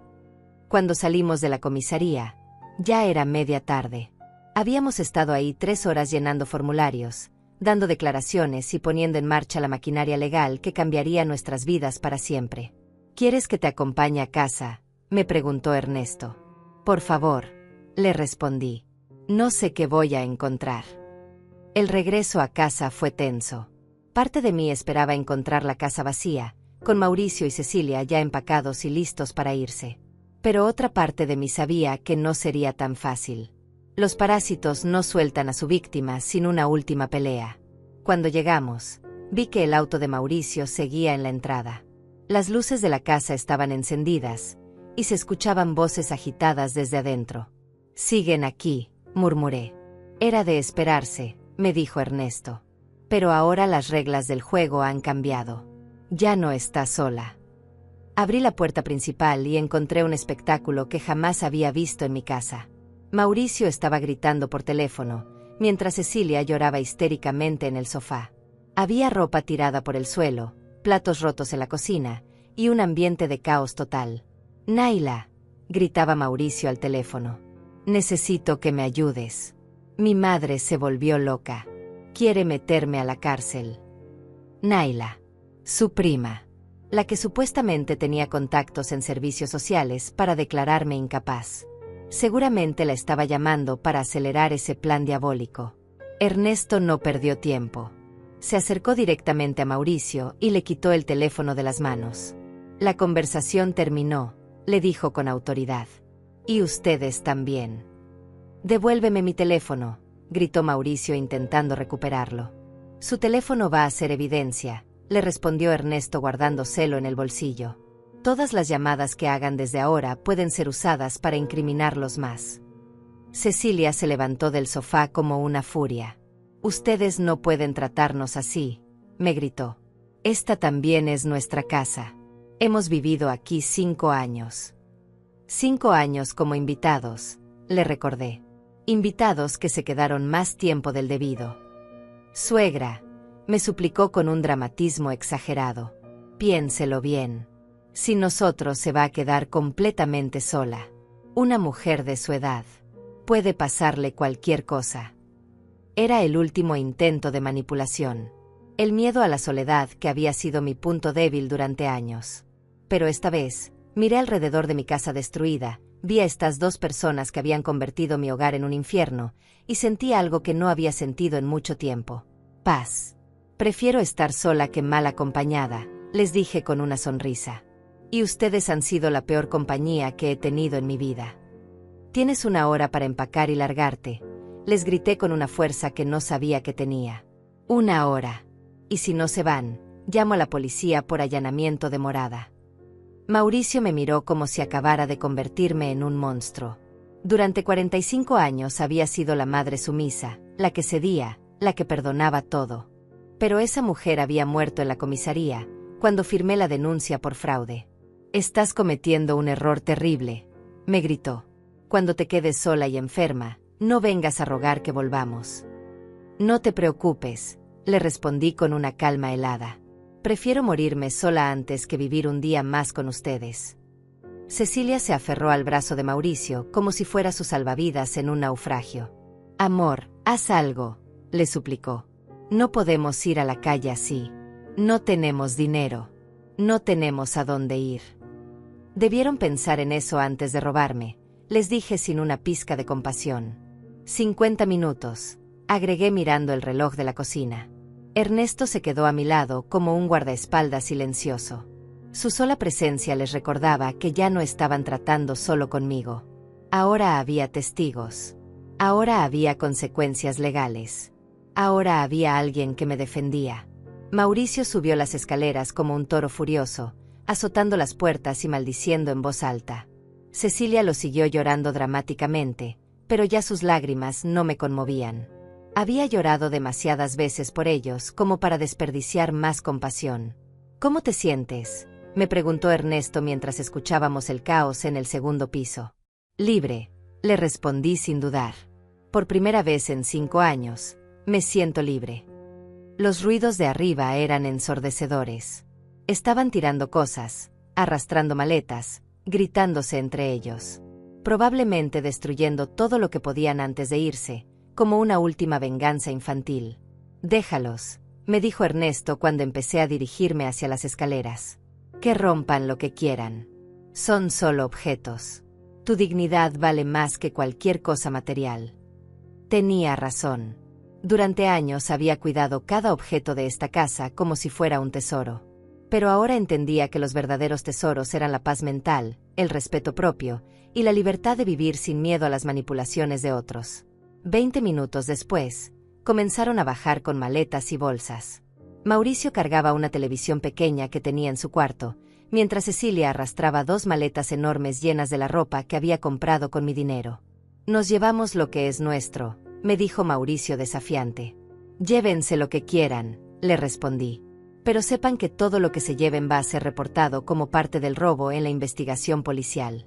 Cuando salimos de la comisaría, ya era media tarde. Habíamos estado ahí 3 horas llenando formularios, dando declaraciones y poniendo en marcha la maquinaria legal que cambiaría nuestras vidas para siempre. ¿Quieres que te acompañe a casa?, me preguntó Ernesto. Por favor, le respondí. No sé qué voy a encontrar. El regreso a casa fue tenso. Parte de mí esperaba encontrar la casa vacía, con Mauricio y Cecilia ya empacados y listos para irse. Pero otra parte de mí sabía que no sería tan fácil. Los parásitos no sueltan a su víctima sin una última pelea. Cuando llegamos, vi que el auto de Mauricio seguía en la entrada. Las luces de la casa estaban encendidas, y se escuchaban voces agitadas desde adentro. «Siguen aquí», murmuré. «Era de esperarse», me dijo Ernesto. «Pero ahora las reglas del juego han cambiado. Ya no está sola». Abrí la puerta principal y encontré un espectáculo que jamás había visto en mi casa. Mauricio estaba gritando por teléfono, mientras Cecilia lloraba histéricamente en el sofá. Había ropa tirada por el suelo, platos rotos en la cocina, y un ambiente de caos total. «Naila», gritaba Mauricio al teléfono. «Necesito que me ayudes. Mi madre se volvió loca. Quiere meterme a la cárcel». Naila, su prima, la que supuestamente tenía contactos en servicios sociales para declararme incapaz. Seguramente la estaba llamando para acelerar ese plan diabólico. Ernesto no perdió tiempo. Se acercó directamente a Mauricio y le quitó el teléfono de las manos. «La conversación terminó», le dijo con autoridad. «Y ustedes también». «Devuélveme mi teléfono», gritó Mauricio intentando recuperarlo. «Su teléfono va a ser evidencia», le respondió Ernesto guardando celo en el bolsillo. «Todas las llamadas que hagan desde ahora pueden ser usadas para incriminarlos más». Cecilia se levantó del sofá como una furia. «Ustedes no pueden tratarnos así», me gritó. «Esta también es nuestra casa. Hemos vivido aquí 5 años». 5 años como invitados, le recordé. Invitados que se quedaron más tiempo del debido. «Suegra», me suplicó con un dramatismo exagerado. «Piénselo bien. Sin nosotros se va a quedar completamente sola. Una mujer de su edad. Puede pasarle cualquier cosa». Era el último intento de manipulación. El miedo a la soledad que había sido mi punto débil durante años. Pero esta vez, miré alrededor de mi casa destruida, vi a estas 2 personas que habían convertido mi hogar en un infierno, y sentí algo que no había sentido en mucho tiempo. Paz. «Prefiero estar sola que mal acompañada», les dije con una sonrisa. «Y ustedes han sido la peor compañía que he tenido en mi vida». «Tienes 1 hora para empacar y largarte», les grité con una fuerza que no sabía que tenía. 1 hora. Y si no se van, llamo a la policía por allanamiento de morada. Mauricio me miró como si acabara de convertirme en un monstruo. Durante 45 años había sido la madre sumisa, la que cedía, la que perdonaba todo. Pero esa mujer había muerto en la comisaría, cuando firmé la denuncia por fraude. «Estás cometiendo un error terrible», me gritó. «Cuando te quedes sola y enferma, no vengas a rogar que volvamos». «No te preocupes», le respondí con una calma helada. «Prefiero morirme sola antes que vivir un día más con ustedes». Cecilia se aferró al brazo de Mauricio como si fuera su salvavidas en un naufragio. «Amor, haz algo», le suplicó. «No podemos ir a la calle así. No tenemos dinero. No tenemos a dónde ir». «Debieron pensar en eso antes de robarme», les dije sin una pizca de compasión. 50 minutos, agregué mirando el reloj de la cocina. Ernesto se quedó a mi lado como un guardaespaldas silencioso. Su sola presencia les recordaba que ya no estaban tratando solo conmigo. Ahora había testigos. Ahora había consecuencias legales. Ahora había alguien que me defendía. Mauricio subió las escaleras como un toro furioso, azotando las puertas y maldiciendo en voz alta. Cecilia lo siguió llorando dramáticamente, pero ya sus lágrimas no me conmovían. Había llorado demasiadas veces por ellos como para desperdiciar más compasión. «¿Cómo te sientes?», me preguntó Ernesto mientras escuchábamos el caos en el segundo piso. «Libre», le respondí sin dudar. «Por primera vez en 5 años, me siento libre». Los ruidos de arriba eran ensordecedores. Estaban tirando cosas, arrastrando maletas, gritándose entre ellos. Probablemente destruyendo todo lo que podían antes de irse, como una última venganza infantil. Déjalos, me dijo Ernesto cuando empecé a dirigirme hacia las escaleras. Que rompan lo que quieran. Son solo objetos. Tu dignidad vale más que cualquier cosa material. Tenía razón. Durante años había cuidado cada objeto de esta casa como si fuera un tesoro. Pero ahora entendía que los verdaderos tesoros eran la paz mental, el respeto propio, y la libertad de vivir sin miedo a las manipulaciones de otros. 20 minutos después, comenzaron a bajar con maletas y bolsas. Mauricio cargaba una televisión pequeña que tenía en su cuarto, mientras Cecilia arrastraba 2 maletas enormes llenas de la ropa que había comprado con mi dinero. Nos llevamos lo que es nuestro, me dijo Mauricio desafiante. Llévense lo que quieran, le respondí. Pero sepan que todo lo que se lleven va a ser reportado como parte del robo en la investigación policial.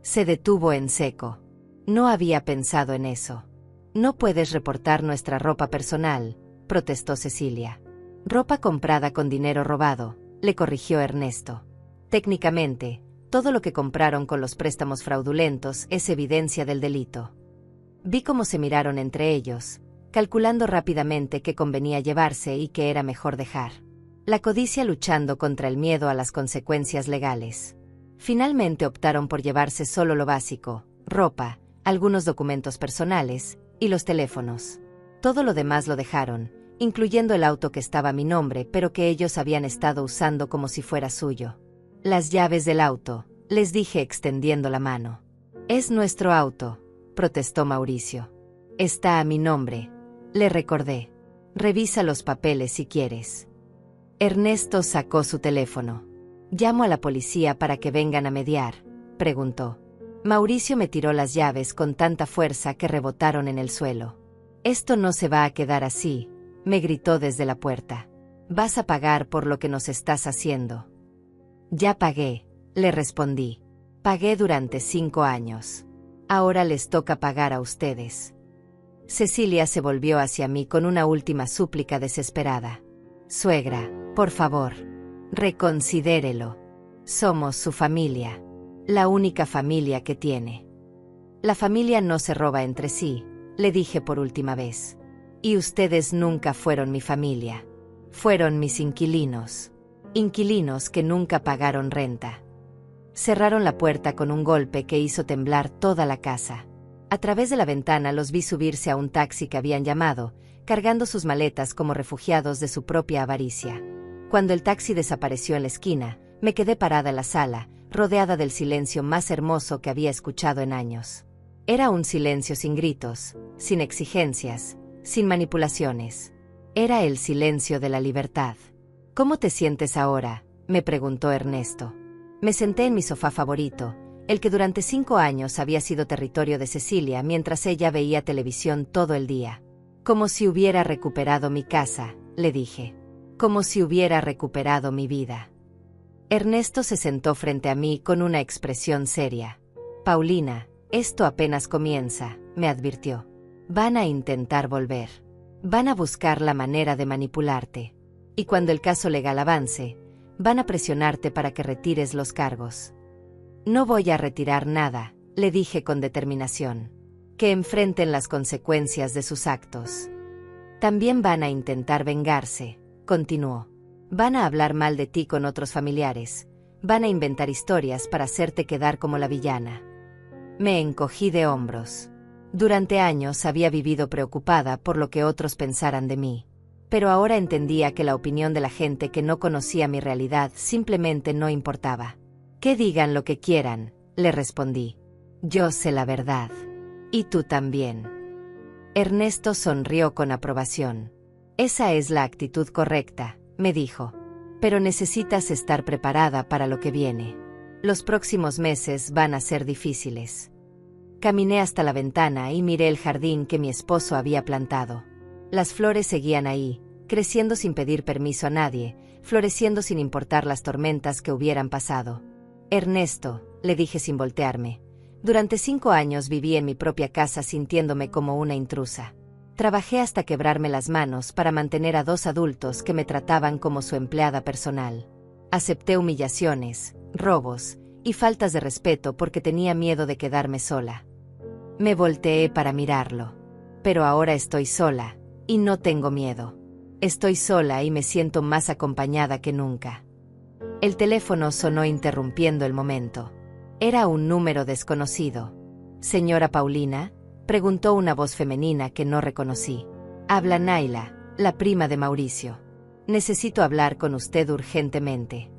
Se detuvo en seco. No había pensado en eso. No puedes reportar nuestra ropa personal, protestó Cecilia. Ropa comprada con dinero robado, le corrigió Ernesto. Técnicamente, todo lo que compraron con los préstamos fraudulentos es evidencia del delito. Vi cómo se miraron entre ellos, calculando rápidamente qué convenía llevarse y qué era mejor dejar. La codicia luchando contra el miedo a las consecuencias legales. Finalmente optaron por llevarse solo lo básico, ropa, algunos documentos personales y los teléfonos. Todo lo demás lo dejaron, incluyendo el auto que estaba a mi nombre pero que ellos habían estado usando como si fuera suyo. Las llaves del auto, les dije extendiendo la mano. Es nuestro auto, protestó Mauricio. Está a mi nombre, le recordé. Revisa los papeles si quieres. Ernesto sacó su teléfono. ¿Llamo a la policía para que vengan a mediar?, preguntó. Mauricio me tiró las llaves con tanta fuerza que rebotaron en el suelo. Esto no se va a quedar así, me gritó desde la puerta. Vas a pagar por lo que nos estás haciendo. Ya pagué, le respondí. Pagué durante 5 años. Ahora les toca pagar a ustedes. Cecilia se volvió hacia mí con una última súplica desesperada. Suegra, por favor, reconsidérelo. Somos su familia, la única familia que tiene. La familia no se roba entre sí, le dije por última vez. Y ustedes nunca fueron mi familia. Fueron mis inquilinos. Inquilinos que nunca pagaron renta. Cerraron la puerta con un golpe que hizo temblar toda la casa. A través de la ventana los vi subirse a un taxi que habían llamado, cargando sus maletas como refugiados de su propia avaricia. Cuando el taxi desapareció en la esquina, me quedé parada en la sala, rodeada del silencio más hermoso que había escuchado en años. Era un silencio sin gritos, sin exigencias, sin manipulaciones. Era el silencio de la libertad. ¿Cómo te sientes ahora?, me preguntó Ernesto. Me senté en mi sofá favorito, el que durante 5 años había sido territorio de Cecilia mientras ella veía televisión todo el día. Como si hubiera recuperado mi casa, le dije. Como si hubiera recuperado mi vida. Ernesto se sentó frente a mí con una expresión seria. Paulina, esto apenas comienza, me advirtió. Van a intentar volver. Van a buscar la manera de manipularte. Y cuando el caso legal avance, van a presionarte para que retires los cargos. No voy a retirar nada, le dije con determinación. Que enfrenten las consecuencias de sus actos. También van a intentar vengarse, continuó. Van a hablar mal de ti con otros familiares. Van a inventar historias para hacerte quedar como la villana. Me encogí de hombros. Durante años había vivido preocupada por lo que otros pensaran de mí. Pero ahora entendía que la opinión de la gente que no conocía mi realidad simplemente no importaba. Que digan lo que quieran, le respondí. Yo sé la verdad. Y tú también. Ernesto sonrió con aprobación. Esa es la actitud correcta, me dijo. Pero necesitas estar preparada para lo que viene. Los próximos meses van a ser difíciles. Caminé hasta la ventana y miré el jardín que mi esposo había plantado. Las flores seguían ahí, creciendo sin pedir permiso a nadie, floreciendo sin importar las tormentas que hubieran pasado. Ernesto, le dije sin voltearme. Durante 5 años viví en mi propia casa sintiéndome como una intrusa. Trabajé hasta quebrarme las manos para mantener a 2 adultos que me trataban como su empleada personal. Acepté humillaciones, robos y faltas de respeto porque tenía miedo de quedarme sola. Me volteé para mirarlo. Pero ahora estoy sola, y no tengo miedo. Estoy sola y me siento más acompañada que nunca. El teléfono sonó interrumpiendo el momento. Era un número desconocido. «Señora Paulina», preguntó una voz femenina que no reconocí. «Habla Naila, la prima de Mauricio. Necesito hablar con usted urgentemente».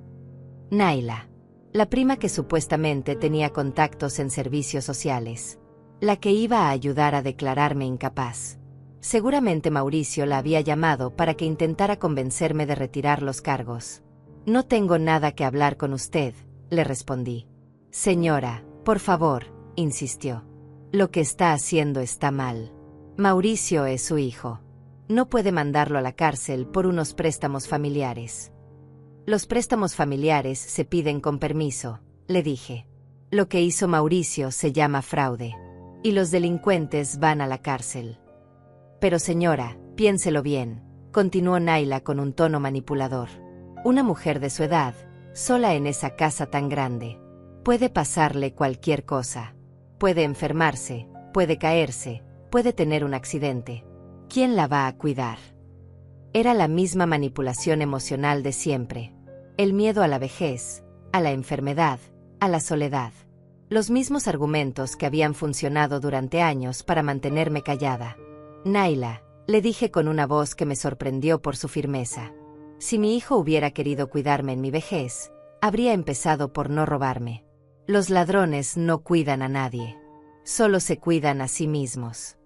Naila, la prima que supuestamente tenía contactos en servicios sociales. La que iba a ayudar a declararme incapaz. Seguramente Mauricio la había llamado para que intentara convencerme de retirar los cargos. «No tengo nada que hablar con usted», le respondí. «Señora, por favor», insistió. «Lo que está haciendo está mal. Mauricio es su hijo. No puede mandarlo a la cárcel por unos préstamos familiares». «Los préstamos familiares se piden con permiso», le dije. «Lo que hizo Mauricio se llama fraude. Y los delincuentes van a la cárcel». «Pero señora, piénselo bien», continuó Naila con un tono manipulador. «Una mujer de su edad, sola en esa casa tan grande. Puede pasarle cualquier cosa. Puede enfermarse, puede caerse, puede tener un accidente. ¿Quién la va a cuidar?». Era la misma manipulación emocional de siempre. El miedo a la vejez, a la enfermedad, a la soledad. Los mismos argumentos que habían funcionado durante años para mantenerme callada. «Naila», le dije con una voz que me sorprendió por su firmeza. «Si mi hijo hubiera querido cuidarme en mi vejez, habría empezado por no robarme. Los ladrones no cuidan a nadie. Solo se cuidan a sí mismos».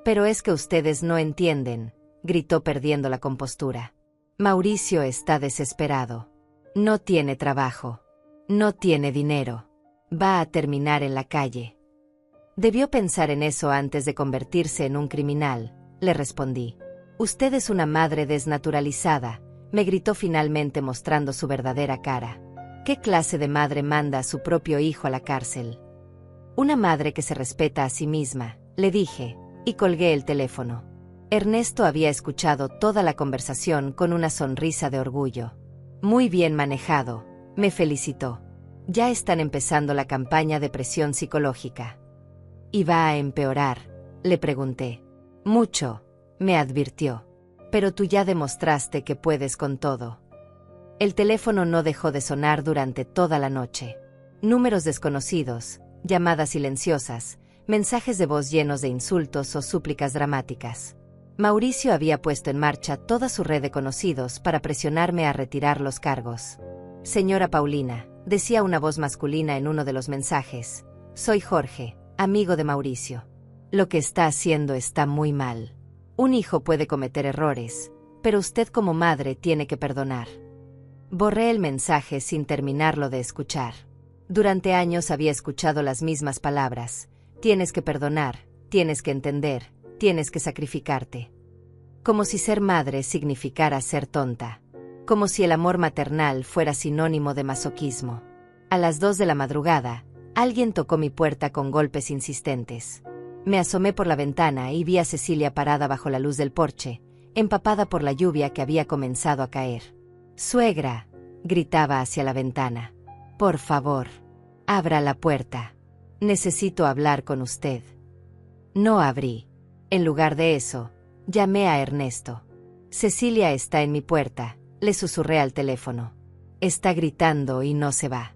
«Pero es que ustedes no entienden», gritó perdiendo la compostura. «Mauricio está desesperado. No tiene trabajo. No tiene dinero. Va a terminar en la calle». «Debió pensar en eso antes de convertirse en un criminal», le respondí. «Usted es una madre desnaturalizada», me gritó finalmente mostrando su verdadera cara. «¿Qué clase de madre manda a su propio hijo a la cárcel?». «Una madre que se respeta a sí misma», le dije, y colgué el teléfono. Ernesto había escuchado toda la conversación con una sonrisa de orgullo. «Muy bien manejado», me felicitó. «Ya están empezando la campaña de presión psicológica». «¿Y va a empeorar?», le pregunté. «Mucho», me advirtió. «Pero tú ya demostraste que puedes con todo». El teléfono no dejó de sonar durante toda la noche. Números desconocidos, llamadas silenciosas, mensajes de voz llenos de insultos o súplicas dramáticas. Mauricio había puesto en marcha toda su red de conocidos para presionarme a retirar los cargos. «Señora Paulina», decía una voz masculina en uno de los mensajes, «soy Jorge, amigo de Mauricio. Lo que está haciendo está muy mal. Un hijo puede cometer errores, pero usted como madre tiene que perdonar». Borré el mensaje sin terminarlo de escuchar. Durante años había escuchado las mismas palabras: tienes que perdonar, tienes que entender, tienes que sacrificarte. Como si ser madre significara ser tonta. Como si el amor maternal fuera sinónimo de masoquismo. A las 2 de la madrugada, alguien tocó mi puerta con golpes insistentes. Me asomé por la ventana y vi a Cecilia parada bajo la luz del porche, empapada por la lluvia que había comenzado a caer. «Suegra», gritaba hacia la ventana. «Por favor, abra la puerta. Necesito hablar con usted». No abrí. En lugar de eso, llamé a Ernesto. «Cecilia está en mi puerta», le susurré al teléfono. «Está gritando y no se va».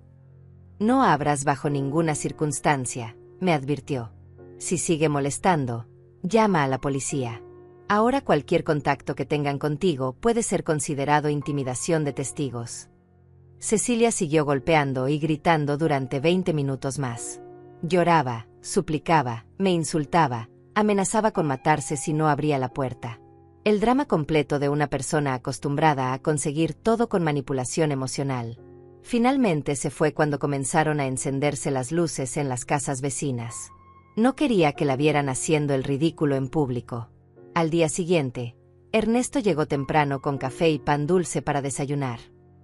«No abras bajo ninguna circunstancia», me advirtió. «Si sigue molestando, llama a la policía. Ahora cualquier contacto que tengan contigo puede ser considerado intimidación de testigos». Cecilia siguió golpeando y gritando durante 20 minutos más. Lloraba, suplicaba, me insultaba, amenazaba con matarse si no abría la puerta. El drama completo de una persona acostumbrada a conseguir todo con manipulación emocional. Finalmente se fue cuando comenzaron a encenderse las luces en las casas vecinas. No quería que la vieran haciendo el ridículo en público. Al día siguiente, Ernesto llegó temprano con café y pan dulce para desayunar.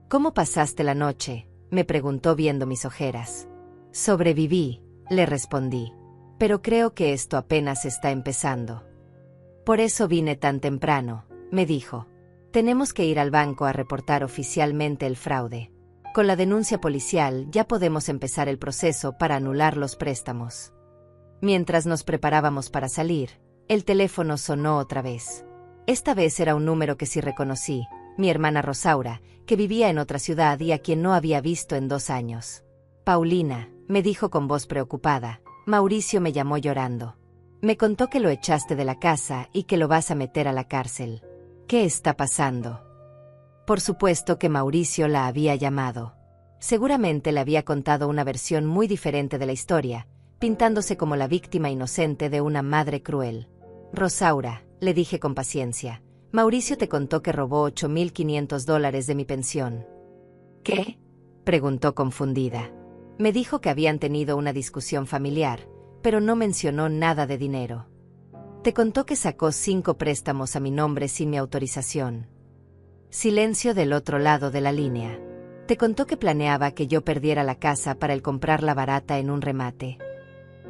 «¿Cómo pasaste la noche?», me preguntó viendo mis ojeras. «Sobreviví», le respondí. «Pero creo que esto apenas está empezando». «Por eso vine tan temprano», me dijo. Tenemos que ir al banco a reportar oficialmente el fraude. Con la denuncia policial ya podemos empezar el proceso para anular los préstamos. Mientras nos preparábamos para salir, el teléfono sonó otra vez. Esta vez era un número que sí reconocí, mi hermana Rosaura, que vivía en otra ciudad y a quien no había visto en 2 años. Paulina, me dijo con voz preocupada, Mauricio me llamó llorando. Me contó que lo echaste de la casa y que lo vas a meter a la cárcel. ¿Qué está pasando? Por supuesto que Mauricio la había llamado. Seguramente le había contado una versión muy diferente de la historia, pintándose como la víctima inocente de una madre cruel. Rosaura, le dije con paciencia, Mauricio te contó que robó $8.500 de mi pensión. ¿Qué? Preguntó confundida. Me dijo que habían tenido una discusión familiar, pero no mencionó nada de dinero. Te contó que sacó 5 préstamos a mi nombre sin mi autorización. Silencio del otro lado de la línea. Te contó que planeaba que yo perdiera la casa para el comprarla barata en un remate.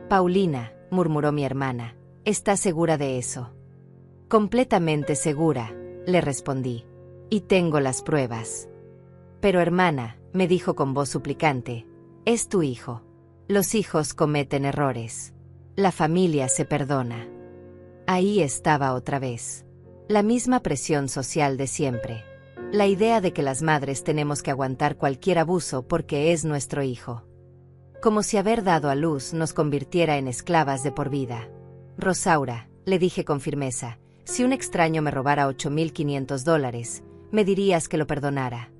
Paulina, murmuró mi hermana, ¿estás segura de eso? Completamente segura, le respondí. Y tengo las pruebas. Pero hermana, me dijo con voz suplicante, es tu hijo. Los hijos cometen errores. La familia se perdona. Ahí estaba otra vez. La misma presión social de siempre. La idea de que las madres tenemos que aguantar cualquier abuso porque es nuestro hijo. Como si haber dado a luz nos convirtiera en esclavas de por vida. Rosaura, le dije con firmeza, si un extraño me robara $8.500, me dirías que lo perdonara.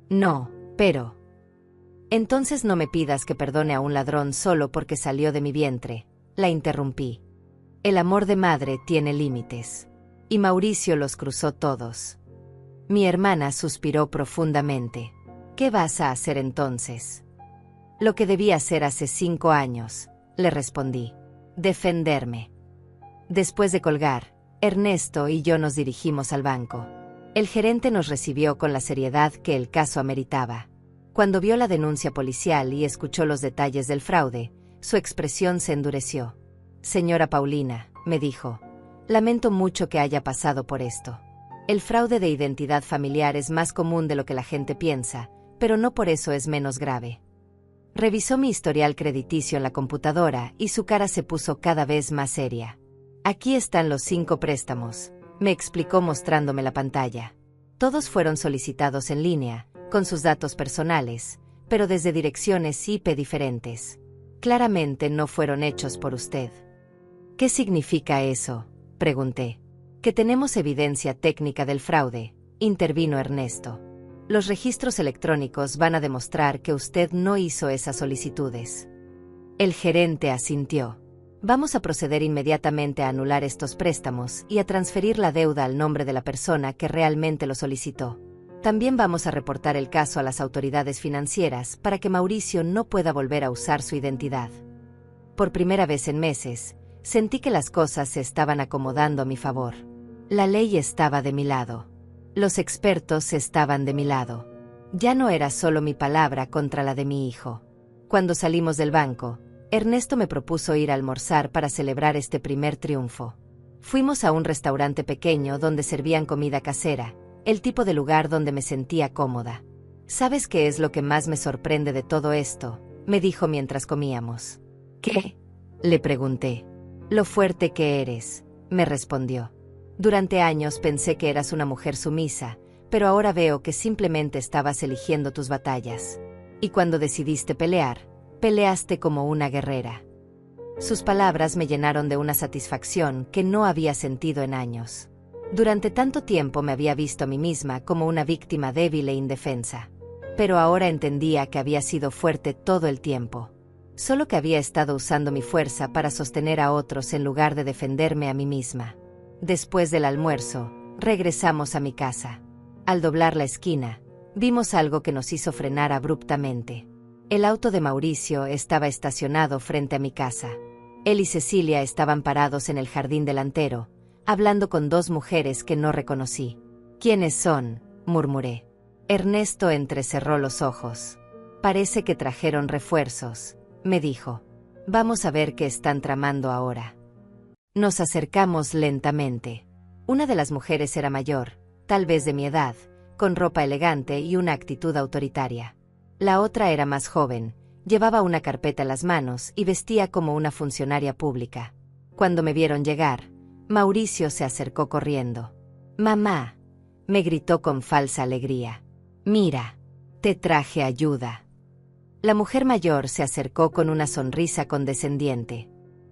No, pero... Entonces no me pidas que perdone a un ladrón solo porque salió de mi vientre, la interrumpí. El amor de madre tiene límites. Y Mauricio los cruzó todos. Mi hermana suspiró profundamente. ¿Qué vas a hacer entonces? Lo que debí hacer hace 5 años, le respondí. Defenderme. Después de colgar, Ernesto y yo nos dirigimos al banco. El gerente nos recibió con la seriedad que el caso ameritaba. Cuando vio la denuncia policial y escuchó los detalles del fraude, su expresión se endureció. Señora Paulina, me dijo, lamento mucho que haya pasado por esto. El fraude de identidad familiar es más común de lo que la gente piensa, pero no por eso es menos grave. Revisó mi historial crediticio en la computadora y su cara se puso cada vez más seria. Aquí están los 5 préstamos, me explicó mostrándome la pantalla. Todos fueron solicitados en línea, con sus datos personales, pero desde direcciones IP diferentes. Claramente no fueron hechos por usted. ¿Qué significa eso?, pregunté. Que tenemos evidencia técnica del fraude, intervino Ernesto. Los registros electrónicos van a demostrar que usted no hizo esas solicitudes. El gerente asintió. Vamos a proceder inmediatamente a anular estos préstamos y a transferir la deuda al nombre de la persona que realmente lo solicitó. También vamos a reportar el caso a las autoridades financieras para que Mauricio no pueda volver a usar su identidad. Por primera vez en meses, sentí que las cosas se estaban acomodando a mi favor. La ley estaba de mi lado. Los expertos estaban de mi lado. Ya no era solo mi palabra contra la de mi hijo. Cuando salimos del banco, Ernesto me propuso ir a almorzar para celebrar este primer triunfo. Fuimos a un restaurante pequeño donde servían comida casera, el tipo de lugar donde me sentía cómoda. ¿Sabes qué es lo que más me sorprende de todo esto?, me dijo mientras comíamos. ¿Qué?, le pregunté. Lo fuerte que eres, me respondió. Durante años pensé que eras una mujer sumisa, pero ahora veo que simplemente estabas eligiendo tus batallas. Y cuando decidiste pelear, peleaste como una guerrera. Sus palabras me llenaron de una satisfacción que no había sentido en años. Durante tanto tiempo me había visto a mí misma como una víctima débil e indefensa. Pero ahora entendía que había sido fuerte todo el tiempo. Solo que había estado usando mi fuerza para sostener a otros en lugar de defenderme a mí misma. Después del almuerzo, regresamos a mi casa. Al doblar la esquina, vimos algo que nos hizo frenar abruptamente. El auto de Mauricio estaba estacionado frente a mi casa. Él y Cecilia estaban parados en el jardín delantero, hablando con 2 mujeres que no reconocí. ¿Quiénes son?, murmuré. Ernesto entrecerró los ojos. Parece que trajeron refuerzos, me dijo. Vamos a ver qué están tramando ahora. Nos acercamos lentamente. Una de las mujeres era mayor, tal vez de mi edad, con ropa elegante y una actitud autoritaria. La otra era más joven, llevaba una carpeta en las manos y vestía como una funcionaria pública. Cuando me vieron llegar, Mauricio se acercó corriendo. «Mamá», me gritó con falsa alegría. «Mira, te traje ayuda». La mujer mayor se acercó con una sonrisa condescendiente.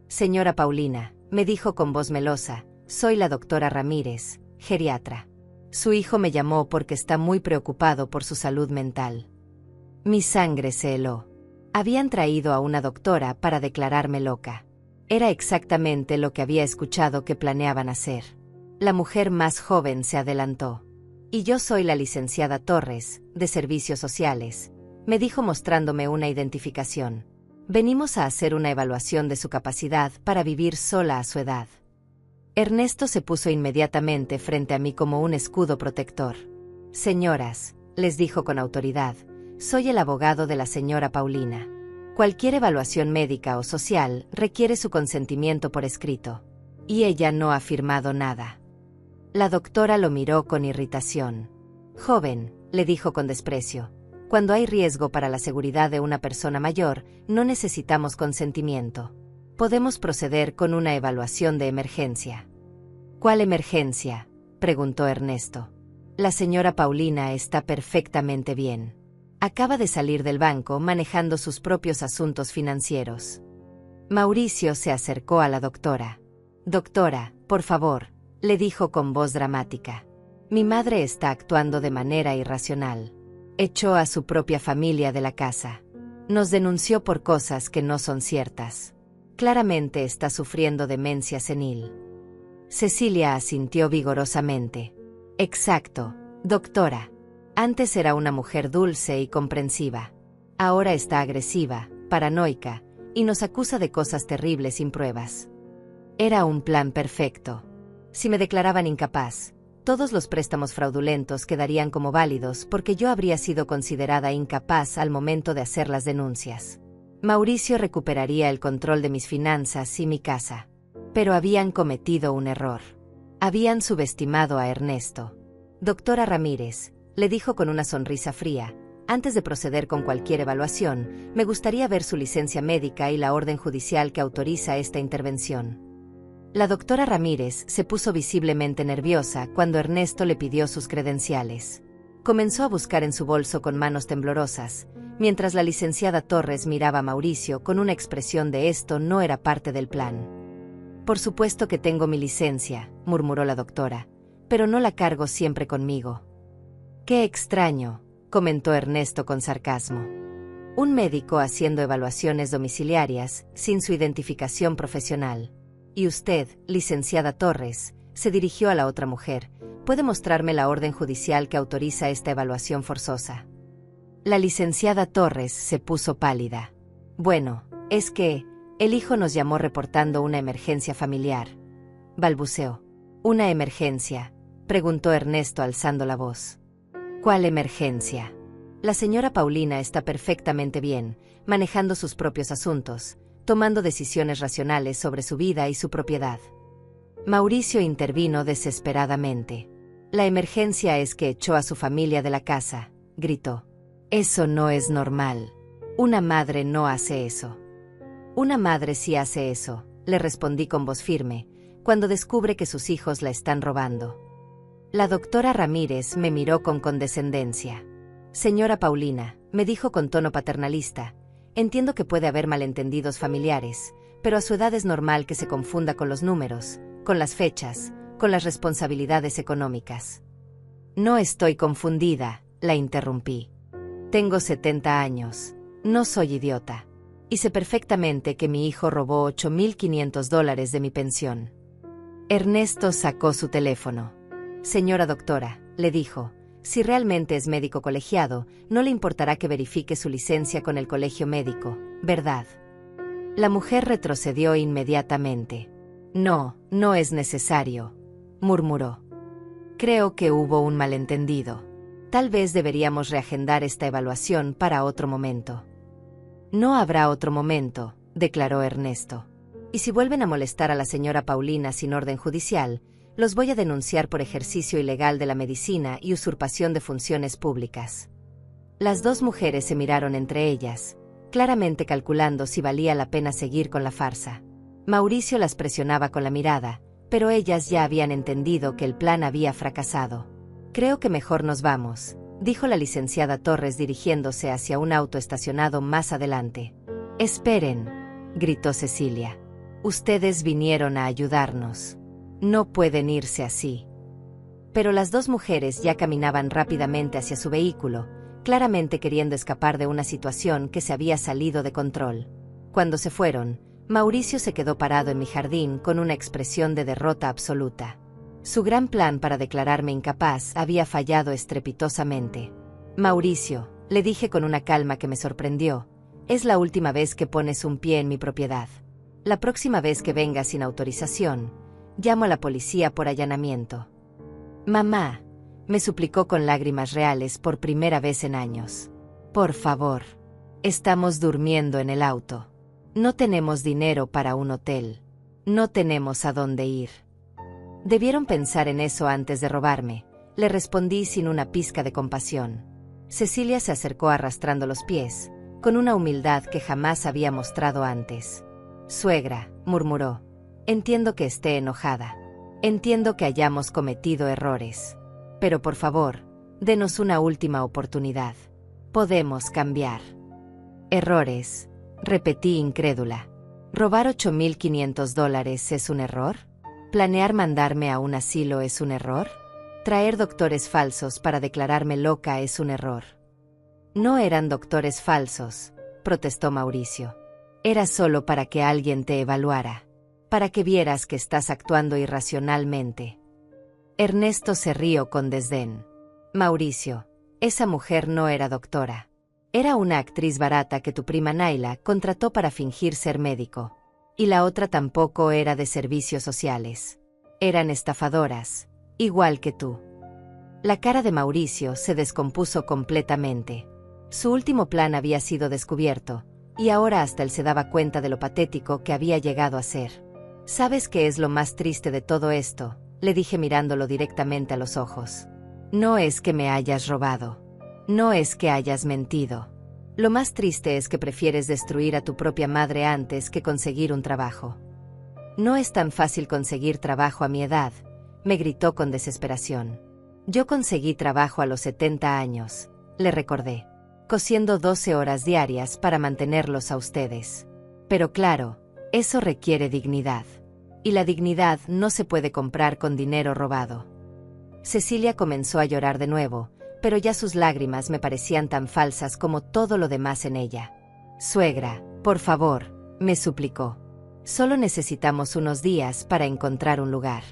«Señora Paulina», me dijo con voz melosa, «soy la doctora Ramírez, geriatra. Su hijo me llamó porque está muy preocupado por su salud mental». Mi sangre se heló. Habían traído a una doctora para declararme loca. Era exactamente lo que había escuchado que planeaban hacer. La mujer más joven se adelantó. «Y yo soy la licenciada Torres, de Servicios Sociales», me dijo mostrándome una identificación. «Venimos a hacer una evaluación de su capacidad para vivir sola a su edad». Ernesto se puso inmediatamente frente a mí como un escudo protector. «Señoras», les dijo con autoridad, «soy el abogado de la señora Paulina. Cualquier evaluación médica o social requiere su consentimiento por escrito. Y ella no ha firmado nada». La doctora lo miró con irritación. «Joven», le dijo con desprecio, «cuando hay riesgo para la seguridad de una persona mayor, no necesitamos consentimiento. Podemos proceder con una evaluación de emergencia». «¿Cuál emergencia?», preguntó Ernesto. «La señora Paulina está perfectamente bien. Acaba de salir del banco manejando sus propios asuntos financieros». Mauricio se acercó a la doctora. «Doctora, por favor», le dijo con voz dramática. «Mi madre está actuando de manera irracional. Echó a su propia familia de la casa. Nos denunció por cosas que no son ciertas. Claramente está sufriendo demencia senil». Cecilia asintió vigorosamente. «Exacto, doctora. Antes era una mujer dulce y comprensiva. Ahora está agresiva, paranoica, y nos acusa de cosas terribles sin pruebas. Era un plan perfecto. Si me declaraban incapaz, todos los préstamos fraudulentos quedarían como válidos porque yo habría sido considerada incapaz al momento de hacer las denuncias. Mauricio recuperaría el control de mis finanzas y mi casa. Pero habían cometido un error. Habían subestimado a Ernesto. «Doctora Ramírez», le dijo con una sonrisa fría, «antes de proceder con cualquier evaluación, me gustaría ver su licencia médica y la orden judicial que autoriza esta intervención». La doctora Ramírez se puso visiblemente nerviosa cuando Ernesto le pidió sus credenciales. Comenzó a buscar en su bolso con manos temblorosas, mientras la licenciada Torres miraba a Mauricio con una expresión de «esto no era parte del plan». «Por supuesto que tengo mi licencia», murmuró la doctora, «pero no la cargo siempre conmigo». «Qué extraño», comentó Ernesto con sarcasmo. «Un médico haciendo evaluaciones domiciliarias sin su identificación profesional. Y usted, licenciada Torres», se dirigió a la otra mujer, «¿puede mostrarme la orden judicial que autoriza esta evaluación forzosa?». La licenciada Torres se puso pálida. «Bueno, es que el hijo nos llamó reportando una emergencia familiar», balbuceó. «¿Una emergencia?», preguntó Ernesto alzando la voz. «¿Cuál emergencia? La señora Paulina está perfectamente bien, manejando sus propios asuntos, tomando decisiones racionales sobre su vida y su propiedad». Mauricio intervino desesperadamente. «La emergencia es que echó a su familia de la casa», gritó. «Eso no es normal. Una madre no hace eso». «Una madre sí hace eso», le respondí con voz firme, «cuando descubre que sus hijos la están robando». La doctora Ramírez me miró con condescendencia. «Señora Paulina», me dijo con tono paternalista, «entiendo que puede haber malentendidos familiares, pero a su edad es normal que se confunda con los números, con las fechas, con las responsabilidades económicas». «No estoy confundida», la interrumpí. «Tengo 70 años. No soy idiota. Y sé perfectamente que mi hijo robó $8.500 de mi pensión». Ernesto sacó su teléfono. «Señora doctora», le dijo, «si realmente es médico colegiado, no le importará que verifique su licencia con el colegio médico, ¿verdad?». La mujer retrocedió inmediatamente. «No, no es necesario», murmuró. «Creo que hubo un malentendido. Tal vez deberíamos reagendar esta evaluación para otro momento». «No habrá otro momento», declaró Ernesto. «Y si vuelven a molestar a la señora Paulina sin orden judicial, Los voy a denunciar por ejercicio ilegal de la medicina y usurpación de funciones públicas. Las dos mujeres se miraron entre ellas, claramente calculando si valía la pena seguir con la farsa. Mauricio las presionaba con la mirada, pero ellas ya habían entendido que el plan había fracasado. «Creo que mejor nos vamos», dijo la licenciada Torres dirigiéndose hacia un auto estacionado más adelante. «Esperen», gritó Cecilia. «Ustedes vinieron a ayudarnos. No pueden irse así». Pero las dos mujeres ya caminaban rápidamente hacia su vehículo, claramente queriendo escapar de una situación que se había salido de control. Cuando se fueron, Mauricio se quedó parado en mi jardín con una expresión de derrota absoluta. Su gran plan para declararme incapaz había fallado estrepitosamente. «Mauricio», le dije con una calma que me sorprendió, «es la última vez que pones un pie en mi propiedad. La próxima vez que vengas sin autorización, llamo a la policía por allanamiento». «Mamá», me suplicó con lágrimas reales por primera vez en años. «Por favor. Estamos durmiendo en el auto. No tenemos dinero para un hotel. No tenemos a dónde ir». «Debieron pensar en eso antes de robarme», le respondí sin una pizca de compasión. Cecilia se acercó arrastrando los pies, con una humildad que jamás había mostrado antes. «Suegra», murmuró, «entiendo que esté enojada. Entiendo que hayamos cometido errores. Pero por favor, denos una última oportunidad. Podemos cambiar». «Errores», repetí incrédula. ¿Robar $8.500 es un error? ¿Planear mandarme a un asilo es un error? ¿Traer doctores falsos para declararme loca es un error?» «No eran doctores falsos», protestó Mauricio. «Era solo para que alguien te evaluara, para que vieras que estás actuando irracionalmente». Ernesto se rió con desdén. «Mauricio, esa mujer no era doctora. Era una actriz barata que tu prima Naila contrató para fingir ser médico. Y la otra tampoco era de servicios sociales. Eran estafadoras, igual que tú». La cara de Mauricio se descompuso completamente. Su último plan había sido descubierto, y ahora hasta él se daba cuenta de lo patético que había llegado a ser. «¿Sabes qué es lo más triste de todo esto?», le dije mirándolo directamente a los ojos. «No es que me hayas robado. No es que hayas mentido. Lo más triste es que prefieres destruir a tu propia madre antes que conseguir un trabajo». «No es tan fácil conseguir trabajo a mi edad», me gritó con desesperación. «Yo conseguí trabajo a los 70 años», le recordé, «cosiendo 12 horas diarias para mantenerlos a ustedes. Pero claro, eso requiere dignidad. Y la dignidad no se puede comprar con dinero robado». Cecilia comenzó a llorar de nuevo, pero ya sus lágrimas me parecían tan falsas como todo lo demás en ella. «Suegra, por favor», me suplicó. «Solo necesitamos unos días para encontrar un lugar.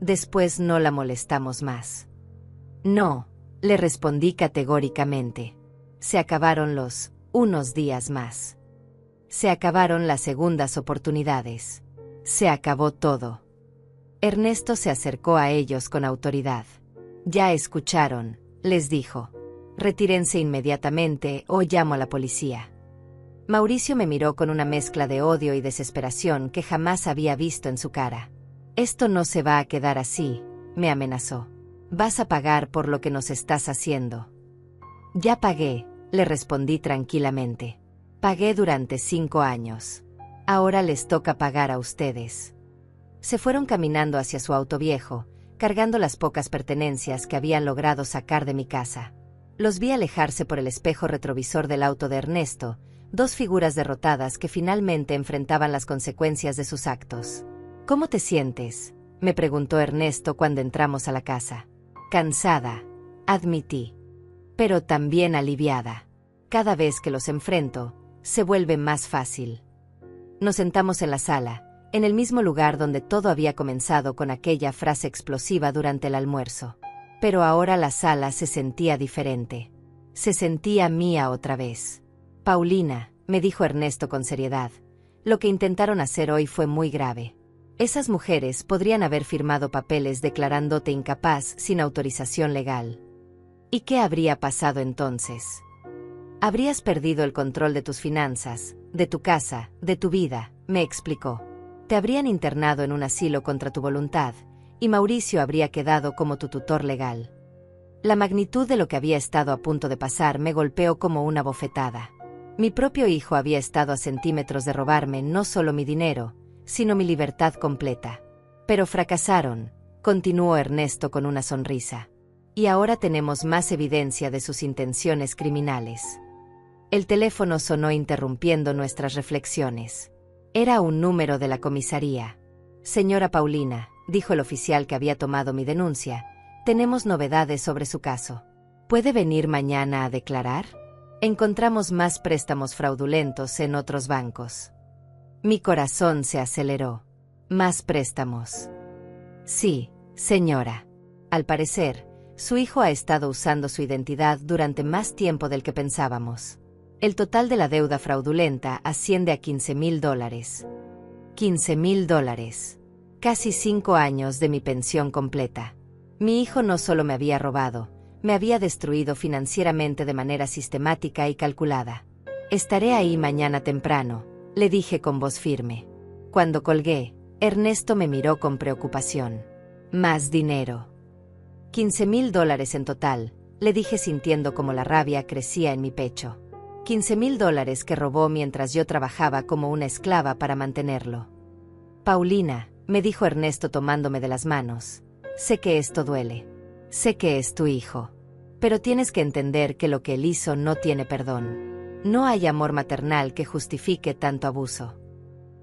Después no la molestamos más». «No», le respondí categóricamente. Se acabaron los unos días más. Se acabaron las segundas oportunidades. Se acabó todo. Ernesto se acercó a ellos con autoridad. «Ya escucharon», les dijo. «Retírense inmediatamente o llamo a la policía». Mauricio me miró con una mezcla de odio y desesperación que jamás había visto en su cara. «Esto no se va a quedar así», me amenazó. «Vas a pagar por lo que nos estás haciendo». «Ya pagué», le respondí tranquilamente. «Pagué durante 5 años. Ahora les toca pagar a ustedes». Se fueron caminando hacia su auto viejo, cargando las pocas pertenencias que habían logrado sacar de mi casa. Los vi alejarse por el espejo retrovisor del auto de Ernesto, dos figuras derrotadas que finalmente enfrentaban las consecuencias de sus actos. «¿Cómo te sientes?», me preguntó Ernesto cuando entramos a la casa. «Cansada», admití. «Pero también aliviada. Cada vez que los enfrento, se vuelve más fácil». Nos sentamos en la sala, en el mismo lugar donde todo había comenzado con aquella frase explosiva durante el almuerzo. Pero ahora la sala se sentía diferente. Se sentía mía otra vez. «Paulina», me dijo Ernesto con seriedad, «lo que intentaron hacer hoy fue muy grave. Esas mujeres podrían haber firmado papeles declarándote incapaz sin autorización legal. ¿Y qué habría pasado entonces? Habrías perdido el control de tus finanzas, de tu casa, de tu vida», me explicó. «Te habrían internado en un asilo contra tu voluntad, y Mauricio habría quedado como tu tutor legal. La magnitud de lo que había estado a punto de pasar me golpeó como una bofetada. Mi propio hijo había estado a centímetros de robarme no solo mi dinero, sino mi libertad completa. Pero fracasaron, continuó Ernesto con una sonrisa. Y ahora tenemos más evidencia de sus intenciones criminales. El teléfono sonó interrumpiendo nuestras reflexiones. Era un número de la comisaría. Señora Paulina, dijo el oficial que había tomado mi denuncia, tenemos novedades sobre su caso. ¿Puede venir mañana a declarar? Encontramos más préstamos fraudulentos en otros bancos. Mi corazón se aceleró. ¿Más préstamos? Sí, señora. Al parecer, su hijo ha estado usando su identidad durante más tiempo del que pensábamos. El total de la deuda fraudulenta asciende a $15,000. $15,000. Casi 5 años de mi pensión completa. Mi hijo no solo me había robado, me había destruido financieramente de manera sistemática y calculada. Estaré ahí mañana temprano, le dije con voz firme. Cuando colgué, Ernesto me miró con preocupación. Más dinero. $15,000 en total, le dije sintiendo como la rabia crecía en mi pecho. $15,000 que robó mientras yo trabajaba como una esclava para mantenerlo. Paulina, me dijo Ernesto tomándome de las manos, sé que esto duele. Sé que es tu hijo. Pero tienes que entender que lo que él hizo no tiene perdón. No hay amor maternal que justifique tanto abuso.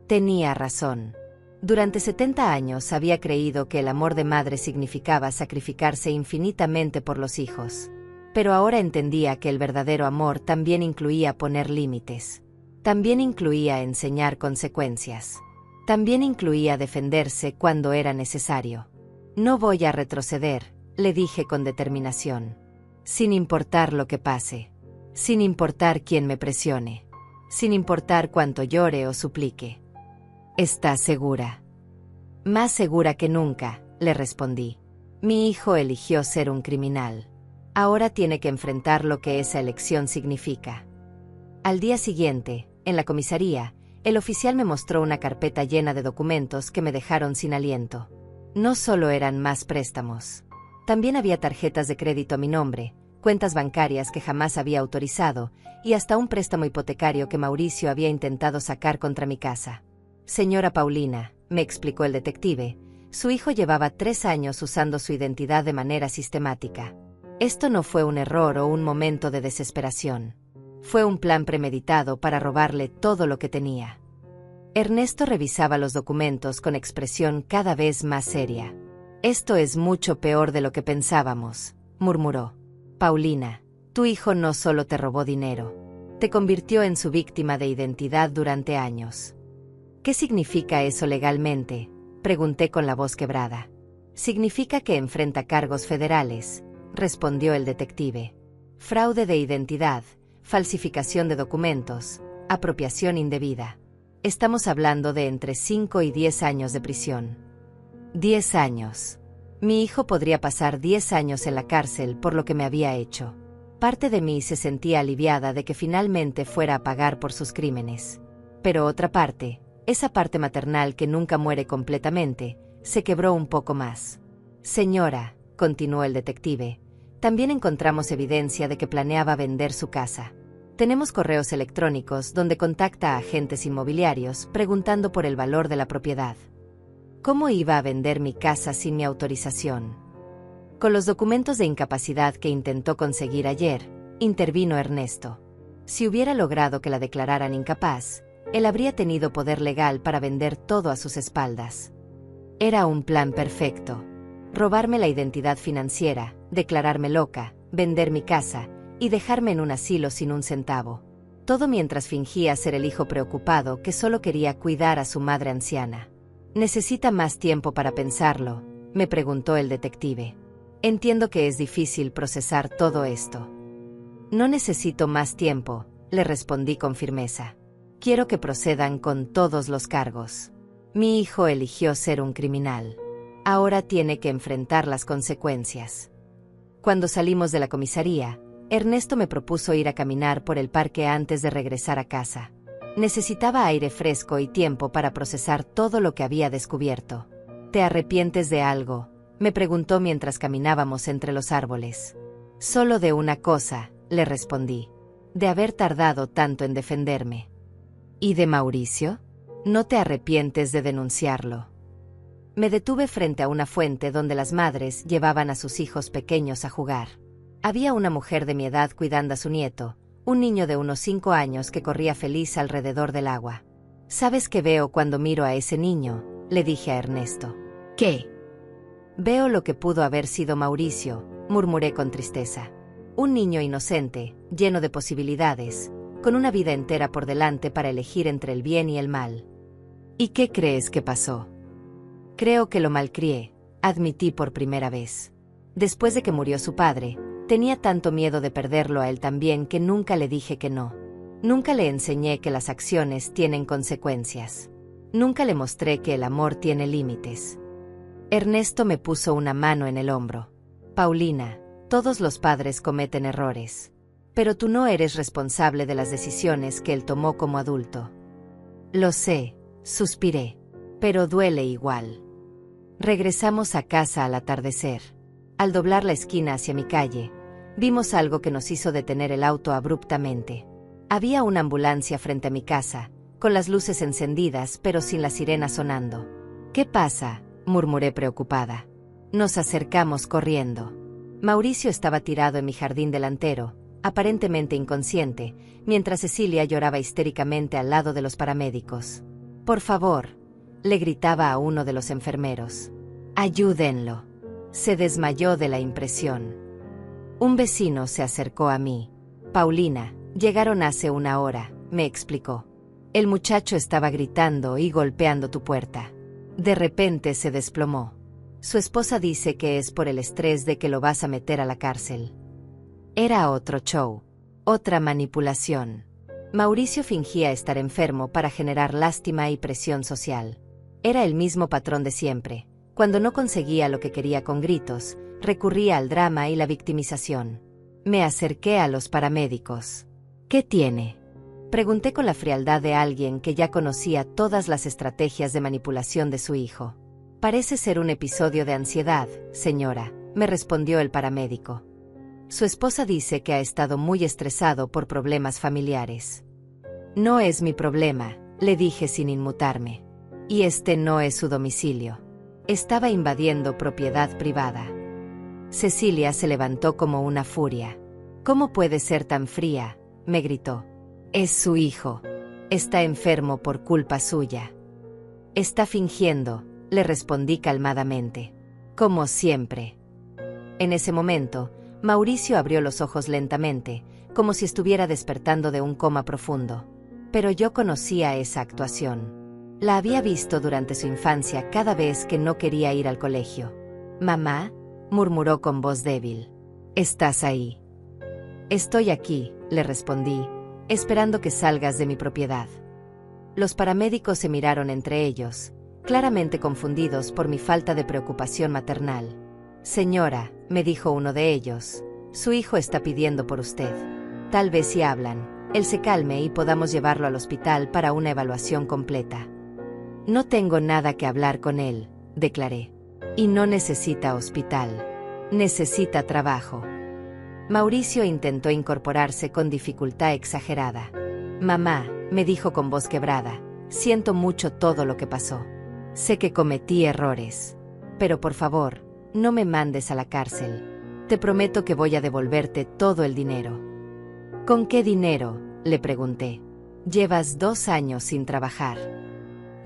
Tenía razón. Durante 70 años había creído que el amor de madre significaba sacrificarse infinitamente por los hijos. Pero ahora entendía que el verdadero amor también incluía poner límites. También incluía enseñar consecuencias. También incluía defenderse cuando era necesario. No voy a retroceder, le dije con determinación. Sin importar lo que pase. Sin importar quién me presione. Sin importar cuánto llore o suplique. ¿Estás segura? Más segura que nunca, le respondí. Mi hijo eligió ser un criminal. Ahora tiene que enfrentar lo que esa elección significa. Al día siguiente, en la comisaría, el oficial me mostró una carpeta llena de documentos que me dejaron sin aliento. No solo eran más préstamos. También había tarjetas de crédito a mi nombre, cuentas bancarias que jamás había autorizado, y hasta un préstamo hipotecario que Mauricio había intentado sacar contra mi casa. Señora Paulina, me explicó el detective, su hijo llevaba 3 años usando su identidad de manera sistemática. Esto no fue un error o un momento de desesperación. Fue un plan premeditado para robarle todo lo que tenía. Ernesto revisaba los documentos con expresión cada vez más seria. Esto es mucho peor de lo que pensábamos, murmuró. Paulina, tu hijo no solo te robó dinero, te convirtió en su víctima de identidad durante años. ¿Qué significa eso legalmente?, pregunté con la voz quebrada. Significa que enfrenta cargos federales, respondió el detective. Fraude de identidad, falsificación de documentos, apropiación indebida. Estamos hablando de entre 5 y 10 años de prisión. 10 años. Mi hijo podría pasar 10 años en la cárcel por lo que me había hecho. Parte de mí se sentía aliviada de que finalmente fuera a pagar por sus crímenes. Pero otra parte, esa parte maternal que nunca muere completamente, se quebró un poco más. Señora, continuó el detective, también encontramos evidencia de que planeaba vender su casa. Tenemos correos electrónicos donde contacta a agentes inmobiliarios preguntando por el valor de la propiedad. ¿Cómo iba a vender mi casa sin mi autorización? Con los documentos de incapacidad que intentó conseguir ayer, intervino Ernesto. Si hubiera logrado que la declararan incapaz, él habría tenido poder legal para vender todo a sus espaldas. Era un plan perfecto. Robarme la identidad financiera, declararme loca, vender mi casa y dejarme en un asilo sin un centavo. Todo mientras fingía ser el hijo preocupado que solo quería cuidar a su madre anciana. ¿Necesita más tiempo para pensarlo?, me preguntó el detective. Entiendo que es difícil procesar todo esto. No necesito más tiempo, le respondí con firmeza. Quiero que procedan con todos los cargos. Mi hijo eligió ser un criminal. Ahora tiene que enfrentar las consecuencias. Cuando salimos de la comisaría, Ernesto me propuso ir a caminar por el parque antes de regresar a casa. Necesitaba aire fresco y tiempo para procesar todo lo que había descubierto. ¿Te arrepientes de algo?, Me preguntó mientras caminábamos entre los árboles. Solo de una cosa, le respondí. De haber tardado tanto en defenderme. ¿Y de Mauricio? ¿No te arrepientes de denunciarlo? Me detuve frente a una fuente donde las madres llevaban a sus hijos pequeños a jugar. Había una mujer de mi edad cuidando a su nieto, un niño de unos 5 años que corría feliz alrededor del agua. ¿Sabes qué veo cuando miro a ese niño?, le dije a Ernesto. ¿Qué? Veo lo que pudo haber sido Mauricio, murmuré con tristeza. Un niño inocente, lleno de posibilidades, con una vida entera por delante para elegir entre el bien y el mal. ¿Y qué crees que pasó? Creo que lo malcrié, admití por primera vez. Después de que murió su padre, tenía tanto miedo de perderlo a él también que nunca le dije que no. Nunca le enseñé que las acciones tienen consecuencias. Nunca le mostré que el amor tiene límites. Ernesto me puso una mano en el hombro. Paulina, todos los padres cometen errores. Pero tú no eres responsable de las decisiones que él tomó como adulto. Lo sé, suspiré. Pero duele igual. Regresamos a casa al atardecer. Al doblar la esquina hacia mi calle, vimos algo que nos hizo detener el auto abruptamente. Había una ambulancia frente a mi casa, con las luces encendidas pero sin la sirena sonando. ¿Qué pasa?, murmuré preocupada. Nos acercamos corriendo. Mauricio estaba tirado en mi jardín delantero, aparentemente inconsciente, mientras Cecilia lloraba histéricamente al lado de los paramédicos. «Por favor», le gritaba a uno de los enfermeros. «Ayúdenlo». Se desmayó de la impresión. Un vecino se acercó a mí. «Paulina, llegaron hace 1 hora», me explicó. «El muchacho estaba gritando y golpeando tu puerta. De repente se desplomó. Su esposa dice que es por el estrés de que lo vas a meter a la cárcel». Era otro show, otra manipulación. Mauricio fingía estar enfermo para generar lástima y presión social. Era el mismo patrón de siempre. Cuando no conseguía lo que quería con gritos, recurría al drama y la victimización. Me acerqué a los paramédicos. «¿Qué tiene?», pregunté con la frialdad de alguien que ya conocía todas las estrategias de manipulación de su hijo. «Parece ser un episodio de ansiedad, señora», me respondió el paramédico. Su esposa dice que ha estado muy estresado por problemas familiares. «No es mi problema», le dije sin inmutarme. «Y este no es su domicilio. Estaba invadiendo propiedad privada». Cecilia se levantó como una furia. «¿Cómo puede ser tan fría?», me gritó. «Es su hijo. Está enfermo por culpa suya». «Está fingiendo», le respondí calmadamente. «Como siempre». En ese momento, Mauricio abrió los ojos lentamente, como si estuviera despertando de un coma profundo. Pero yo conocía esa actuación. La había visto durante su infancia cada vez que no quería ir al colegio. «Mamá», murmuró con voz débil. «¿Estás ahí?» «Estoy aquí», le respondí, esperando que salgas de mi propiedad. Los paramédicos se miraron entre ellos, claramente confundidos por mi falta de preocupación maternal. «Señora», me dijo uno de ellos, «su hijo está pidiendo por usted. Tal vez si hablan, él se calme y podamos llevarlo al hospital para una evaluación completa». «No tengo nada que hablar con él», declaré. «Y no necesita hospital. Necesita trabajo». Mauricio intentó incorporarse con dificultad exagerada. «Mamá», me dijo con voz quebrada, «siento mucho todo lo que pasó. Sé que cometí errores. Pero por favor, no me mandes a la cárcel. Te prometo que voy a devolverte todo el dinero». «¿Con qué dinero?», le pregunté. «Llevas 2 años sin trabajar».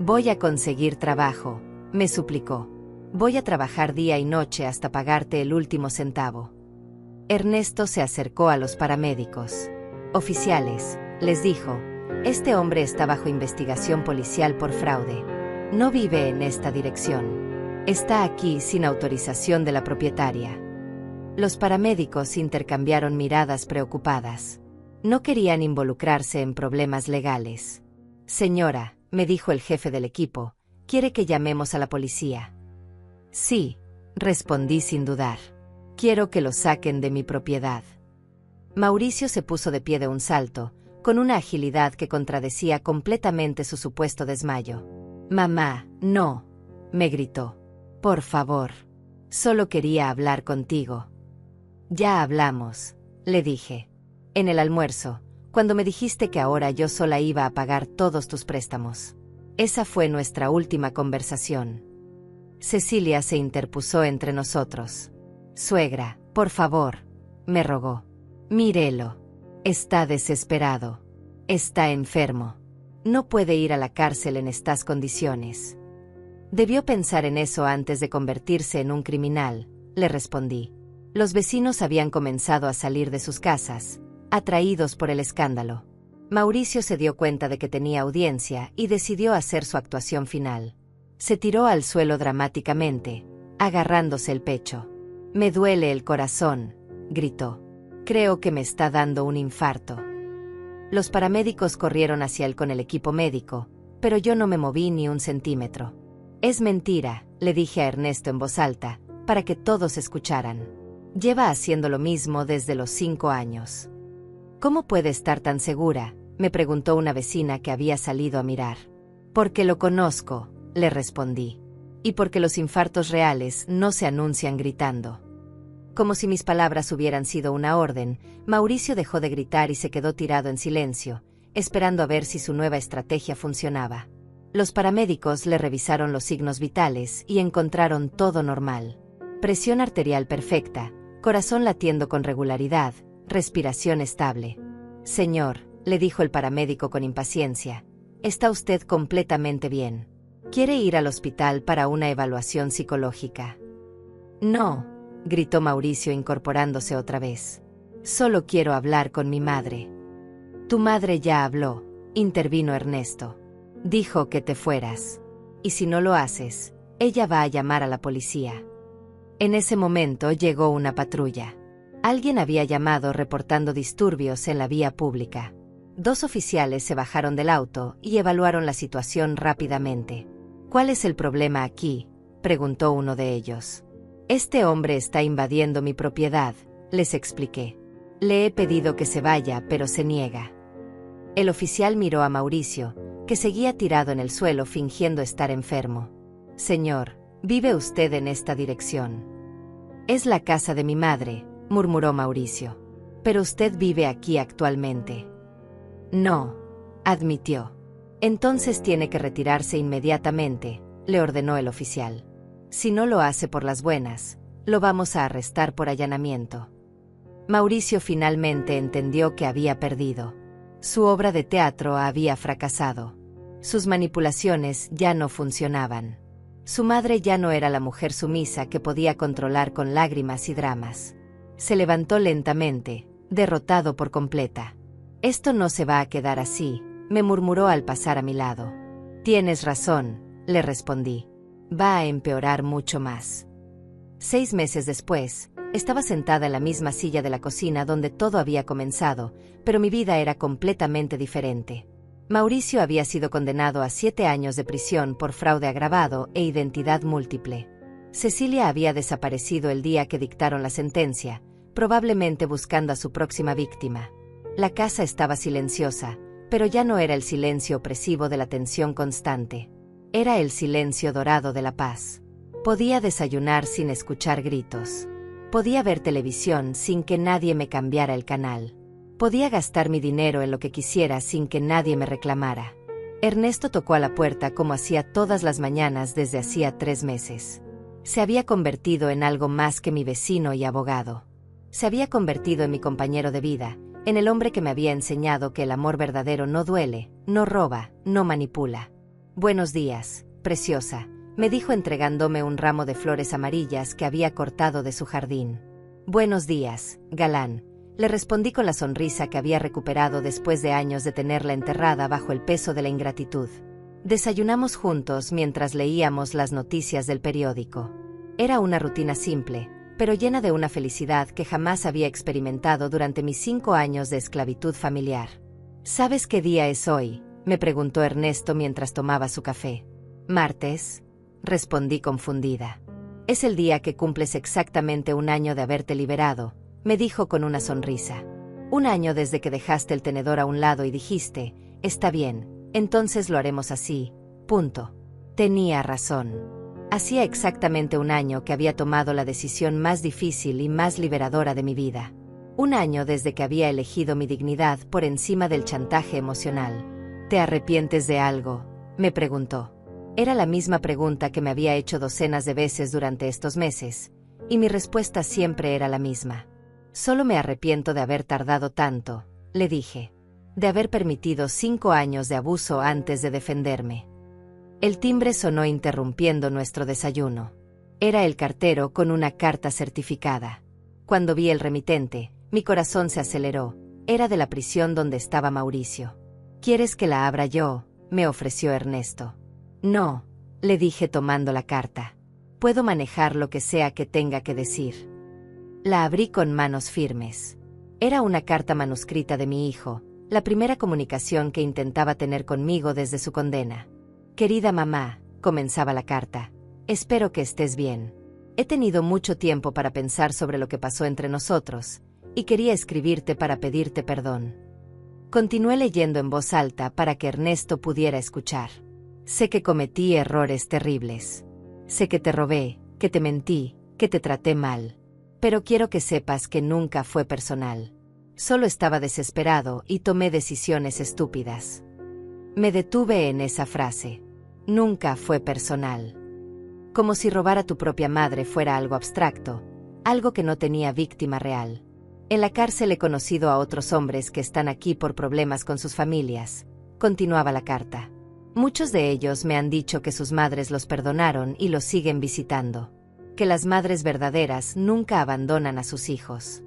«Voy a conseguir trabajo», me suplicó. «Voy a trabajar día y noche hasta pagarte el último centavo». Ernesto se acercó a los paramédicos. «Oficiales», les dijo, «este hombre está bajo investigación policial por fraude. No vive en esta dirección. Está aquí sin autorización de la propietaria». Los paramédicos intercambiaron miradas preocupadas. No querían involucrarse en problemas legales. «Señora», me dijo el jefe del equipo, «¿quiere que llamemos a la policía?». «Sí», respondí sin dudar. «Quiero que lo saquen de mi propiedad». Mauricio se puso de pie de un salto, con una agilidad que contradecía completamente su supuesto desmayo. «Mamá, no», me gritó. «Por favor». Solo quería hablar contigo. Ya hablamos, le dije. En el almuerzo, cuando me dijiste que ahora yo sola iba a pagar todos tus préstamos. Esa fue nuestra última conversación. Cecilia se interpuso entre nosotros. Suegra, por favor, me rogó. Mírelo. Está desesperado. Está enfermo. No puede ir a la cárcel en estas condiciones. Debió pensar en eso antes de convertirse en un criminal, le respondí. Los vecinos habían comenzado a salir de sus casas, atraídos por el escándalo. Mauricio se dio cuenta de que tenía audiencia y decidió hacer su actuación final. Se tiró al suelo dramáticamente, agarrándose el pecho. «Me duele el corazón», gritó. «Creo que me está dando un infarto». Los paramédicos corrieron hacia él con el equipo médico, pero yo no me moví ni un centímetro. «Es mentira», le dije a Ernesto en voz alta, para que todos escucharan. «Lleva haciendo lo mismo desde los 5 años». «¿Cómo puede estar tan segura?», me preguntó una vecina que había salido a mirar. «Porque lo conozco», le respondí. «Y porque los infartos reales no se anuncian gritando». Como si mis palabras hubieran sido una orden, Mauricio dejó de gritar y se quedó tirado en silencio, esperando a ver si su nueva estrategia funcionaba. Los paramédicos le revisaron los signos vitales y encontraron todo normal. Presión arterial perfecta, corazón latiendo con regularidad, respiración estable. «Señor», le dijo el paramédico con impaciencia, «está usted completamente bien. ¿Quiere ir al hospital para una evaluación psicológica?» «No», gritó Mauricio incorporándose otra vez. «Solo quiero hablar con mi madre». «Tu madre ya habló», intervino Ernesto. «Dijo que te fueras. Y si no lo haces, ella va a llamar a la policía». En ese momento llegó una patrulla. Alguien había llamado reportando disturbios en la vía pública. 2 oficiales se bajaron del auto y evaluaron la situación rápidamente. «¿Cuál es el problema aquí?», preguntó uno de ellos. «Este hombre está invadiendo mi propiedad», les expliqué. «Le he pedido que se vaya, pero se niega». El oficial miró a Mauricio, que seguía tirado en el suelo fingiendo estar enfermo. «Señor, ¿vive usted en esta dirección?» «Es la casa de mi madre», murmuró Mauricio. «Pero usted vive aquí actualmente». «No», admitió. «Entonces tiene que retirarse inmediatamente», le ordenó el oficial. «Si no lo hace por las buenas, lo vamos a arrestar por allanamiento». Mauricio finalmente entendió que había perdido. Su obra de teatro había fracasado. Sus manipulaciones ya no funcionaban. Su madre ya no era la mujer sumisa que podía controlar con lágrimas y dramas. Se levantó lentamente, derrotado por completa. «Esto no se va a quedar así», me murmuró al pasar a mi lado. «Tienes razón», le respondí. «Va a empeorar mucho más». 6 meses después, estaba sentada en la misma silla de la cocina donde todo había comenzado, pero mi vida era completamente diferente. Mauricio había sido condenado a 7 años de prisión por fraude agravado e identidad múltiple. Cecilia había desaparecido el día que dictaron la sentencia, probablemente buscando a su próxima víctima. La casa estaba silenciosa, pero ya no era el silencio opresivo de la tensión constante. Era el silencio dorado de la paz. Podía desayunar sin escuchar gritos. Podía ver televisión sin que nadie me cambiara el canal. Podía gastar mi dinero en lo que quisiera sin que nadie me reclamara. Ernesto tocó a la puerta como hacía todas las mañanas desde hacía 3 meses. Se había convertido en algo más que mi vecino y abogado. Se había convertido en mi compañero de vida, en el hombre que me había enseñado que el amor verdadero no duele, no roba, no manipula. «Buenos días, preciosa», me dijo entregándome un ramo de flores amarillas que había cortado de su jardín. «Buenos días, galán», le respondí con la sonrisa que había recuperado después de años de tenerla enterrada bajo el peso de la ingratitud. Desayunamos juntos mientras leíamos las noticias del periódico. Era una rutina simple, pero llena de una felicidad que jamás había experimentado durante mis 5 años de esclavitud familiar. «¿Sabes qué día es hoy?», me preguntó Ernesto mientras tomaba su café. «¿Martes?», respondí confundida. «Es el día que cumples exactamente 1 año de haberte liberado», me dijo con una sonrisa. «1 año desde que dejaste el tenedor a un lado y dijiste, está bien, entonces lo haremos así, punto». Tenía razón. Hacía exactamente un año que había tomado la decisión más difícil y más liberadora de mi vida. Un año desde que había elegido mi dignidad por encima del chantaje emocional. ¿Te arrepientes de algo?, me preguntó. Era la misma pregunta que me había hecho docenas de veces durante estos meses, y mi respuesta siempre era la misma. Solo me arrepiento de haber tardado tanto, le dije. De haber permitido 5 años de abuso antes de defenderme. El timbre sonó interrumpiendo nuestro desayuno. Era el cartero con una carta certificada. Cuando vi el remitente, mi corazón se aceleró. Era de la prisión donde estaba Mauricio. ¿Quieres que la abra yo?, me ofreció Ernesto. No, le dije tomando la carta. Puedo manejar lo que sea que tenga que decir. La abrí con manos firmes. Era una carta manuscrita de mi hijo, la primera comunicación que intentaba tener conmigo desde su condena. Querida mamá, comenzaba la carta, espero que estés bien. He tenido mucho tiempo para pensar sobre lo que pasó entre nosotros, y quería escribirte para pedirte perdón. Continué leyendo en voz alta para que Ernesto pudiera escuchar. Sé que cometí errores terribles. Sé que te robé, que te mentí, que te traté mal. Pero quiero que sepas que nunca fue personal. Solo estaba desesperado y tomé decisiones estúpidas. Me detuve en esa frase. Nunca fue personal. Como si robar a tu propia madre fuera algo abstracto, algo que no tenía víctima real. En la cárcel he conocido a otros hombres que están aquí por problemas con sus familias, continuaba la carta. Muchos de ellos me han dicho que sus madres los perdonaron y los siguen visitando. Que las madres verdaderas nunca abandonan a sus hijos.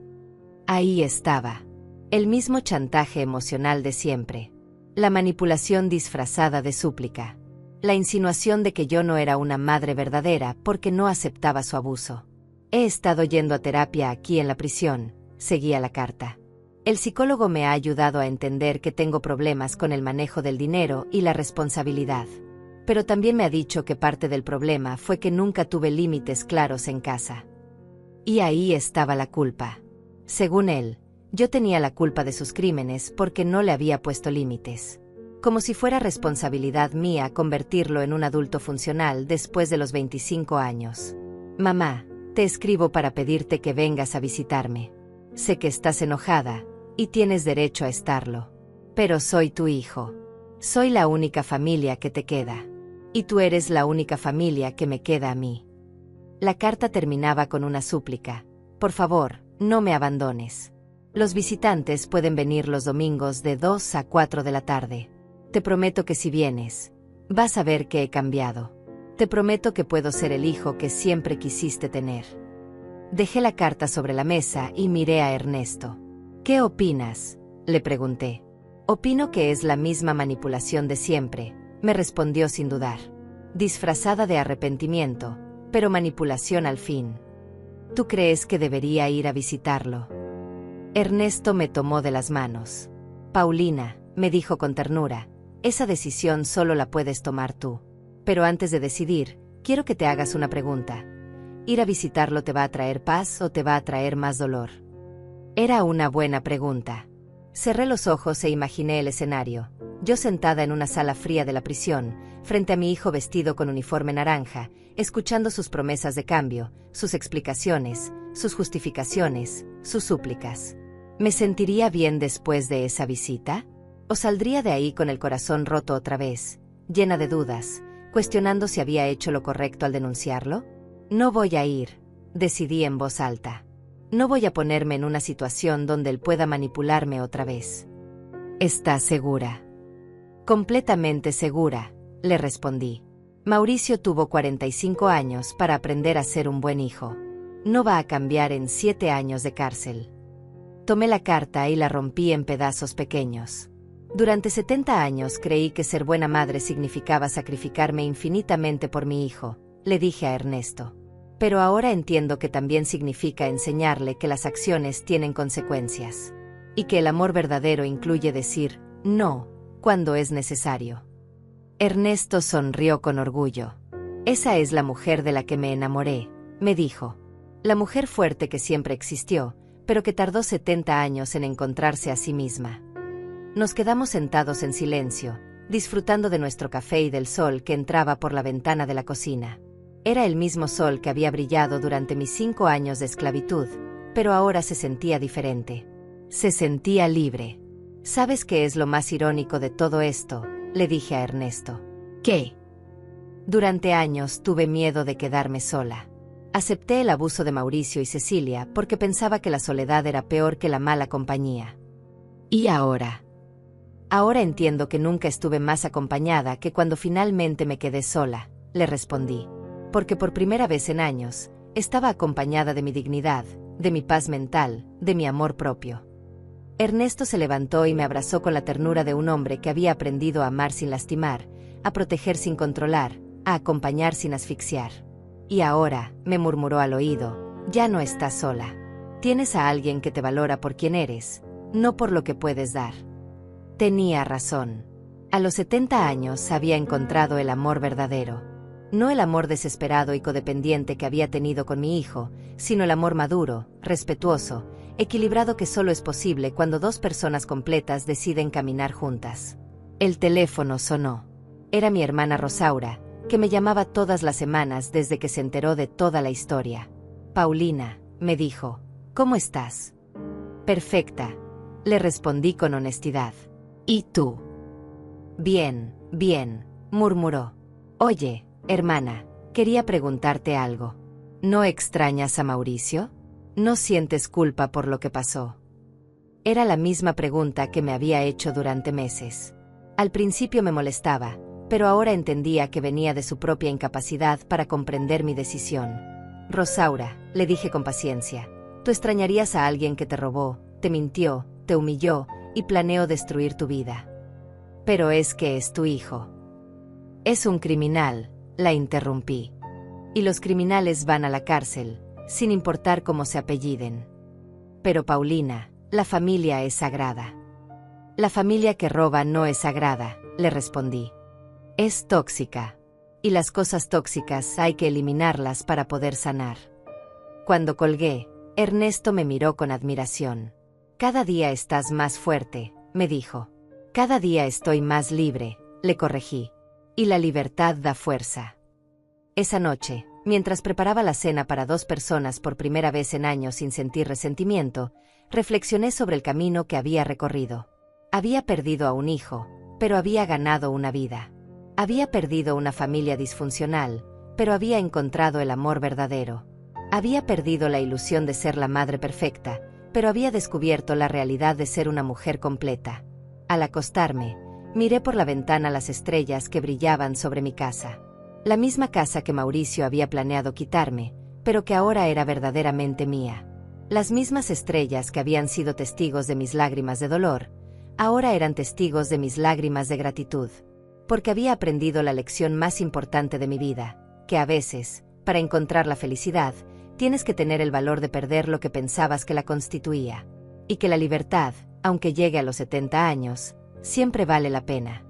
Ahí estaba. El mismo chantaje emocional de siempre. La manipulación disfrazada de súplica. La insinuación de que yo no era una madre verdadera porque no aceptaba su abuso. He estado yendo a terapia aquí en la prisión, seguía la carta. El psicólogo me ha ayudado a entender que tengo problemas con el manejo del dinero y la responsabilidad. Pero también me ha dicho que parte del problema fue que nunca tuve límites claros en casa. Y ahí estaba la culpa. Según él, yo tenía la culpa de sus crímenes porque no le había puesto límites. Como si fuera responsabilidad mía convertirlo en un adulto funcional después de los 25 años. Mamá, te escribo para pedirte que vengas a visitarme. Sé que estás enojada, y tienes derecho a estarlo. Pero soy tu hijo. Soy la única familia que te queda. Y tú eres la única familia que me queda a mí. La carta terminaba con una súplica. Por favor, no me abandones. Los visitantes pueden venir los domingos de 2 a 4 de la tarde. Te prometo que si vienes, vas a ver que he cambiado. Te prometo que puedo ser el hijo que siempre quisiste tener. Dejé la carta sobre la mesa y miré a Ernesto. ¿Qué opinas?, le pregunté. Opino que es la misma manipulación de siempre, me respondió sin dudar. Disfrazada de arrepentimiento, pero manipulación al fin. ¿Tú crees que debería ir a visitarlo? Ernesto me tomó de las manos. Paulina, me dijo con ternura, esa decisión solo la puedes tomar tú. Pero antes de decidir, quiero que te hagas una pregunta. ¿Ir a visitarlo te va a traer paz o te va a traer más dolor? Era una buena pregunta. Cerré los ojos e imaginé el escenario. Yo sentada en una sala fría de la prisión, frente a mi hijo vestido con uniforme naranja, escuchando sus promesas de cambio, sus explicaciones, sus justificaciones, sus súplicas. ¿Me sentiría bien después de esa visita? ¿O saldría de ahí con el corazón roto otra vez, llena de dudas, cuestionando si había hecho lo correcto al denunciarlo? No voy a ir, decidí en voz alta. No voy a ponerme en una situación donde él pueda manipularme otra vez. ¿Estás segura? Completamente segura, le respondí. Mauricio tuvo 45 años para aprender a ser un buen hijo. No va a cambiar en 7 años de cárcel. Tomé la carta y la rompí en pedazos pequeños. Durante 70 años creí que ser buena madre significaba sacrificarme infinitamente por mi hijo, le dije a Ernesto. Pero ahora entiendo que también significa enseñarle que las acciones tienen consecuencias. Y que el amor verdadero incluye decir no cuando es necesario. Ernesto sonrió con orgullo. Esa es la mujer de la que me enamoré, me dijo. La mujer fuerte que siempre existió, pero que tardó 70 años en encontrarse a sí misma. Nos quedamos sentados en silencio, disfrutando de nuestro café y del sol que entraba por la ventana de la cocina. Era el mismo sol que había brillado durante mis 5 años de esclavitud, pero ahora se sentía diferente. Se sentía libre. ¿Sabes qué es lo más irónico de todo esto?, le dije a Ernesto. ¿Qué? Durante años tuve miedo de quedarme sola. Acepté el abuso de Mauricio y Cecilia porque pensaba que la soledad era peor que la mala compañía. ¿Y ahora? Ahora entiendo que nunca estuve más acompañada que cuando finalmente me quedé sola, le respondí. Porque por primera vez en años, estaba acompañada de mi dignidad, de mi paz mental, de mi amor propio. Ernesto se levantó y me abrazó con la ternura de un hombre que había aprendido a amar sin lastimar, a proteger sin controlar, a acompañar sin asfixiar. Y ahora, me murmuró al oído, ya no estás sola. Tienes a alguien que te valora por quien eres, no por lo que puedes dar. Tenía razón. A los 70 años había encontrado el amor verdadero. No el amor desesperado y codependiente que había tenido con mi hijo, sino el amor maduro, respetuoso, equilibrado que solo es posible cuando dos personas completas deciden caminar juntas. El teléfono sonó. Era mi hermana Rosaura, que me llamaba todas las semanas desde que se enteró de toda la historia. Paulina, me dijo, ¿cómo estás? Perfecta, le respondí con honestidad. ¿Y tú? Bien, bien, murmuró. Oye, hermana, quería preguntarte algo. ¿No extrañas a Mauricio? ¿No sientes culpa por lo que pasó? Era la misma pregunta que me había hecho durante meses. Al principio me molestaba, pero ahora entendía que venía de su propia incapacidad para comprender mi decisión. Rosaura, le dije con paciencia, tú extrañarías a alguien que te robó, te mintió, te humilló y planeó destruir tu vida. Pero es que es tu hijo. Es un criminal, la interrumpí. Y los criminales van a la cárcel, sin importar cómo se apelliden. Pero Paulina, la familia es sagrada. La familia que roba no es sagrada, le respondí. Es tóxica. Y las cosas tóxicas hay que eliminarlas para poder sanar. Cuando colgué, Ernesto me miró con admiración. Cada día estás más fuerte, me dijo. Cada día estoy más libre, le corregí. Y la libertad da fuerza. Esa noche, mientras preparaba la cena para 2 personas por primera vez en años sin sentir resentimiento, reflexioné sobre el camino que había recorrido. Había perdido a un hijo, pero había ganado una vida. Había perdido una familia disfuncional, pero había encontrado el amor verdadero. Había perdido la ilusión de ser la madre perfecta, pero había descubierto la realidad de ser una mujer completa. Al acostarme, miré por la ventana las estrellas que brillaban sobre mi casa. La misma casa que Mauricio había planeado quitarme, pero que ahora era verdaderamente mía. Las mismas estrellas que habían sido testigos de mis lágrimas de dolor, ahora eran testigos de mis lágrimas de gratitud. Porque había aprendido la lección más importante de mi vida, que a veces, para encontrar la felicidad, tienes que tener el valor de perder lo que pensabas que la constituía. Y que la libertad, aunque llegue a los 70 años, siempre vale la pena.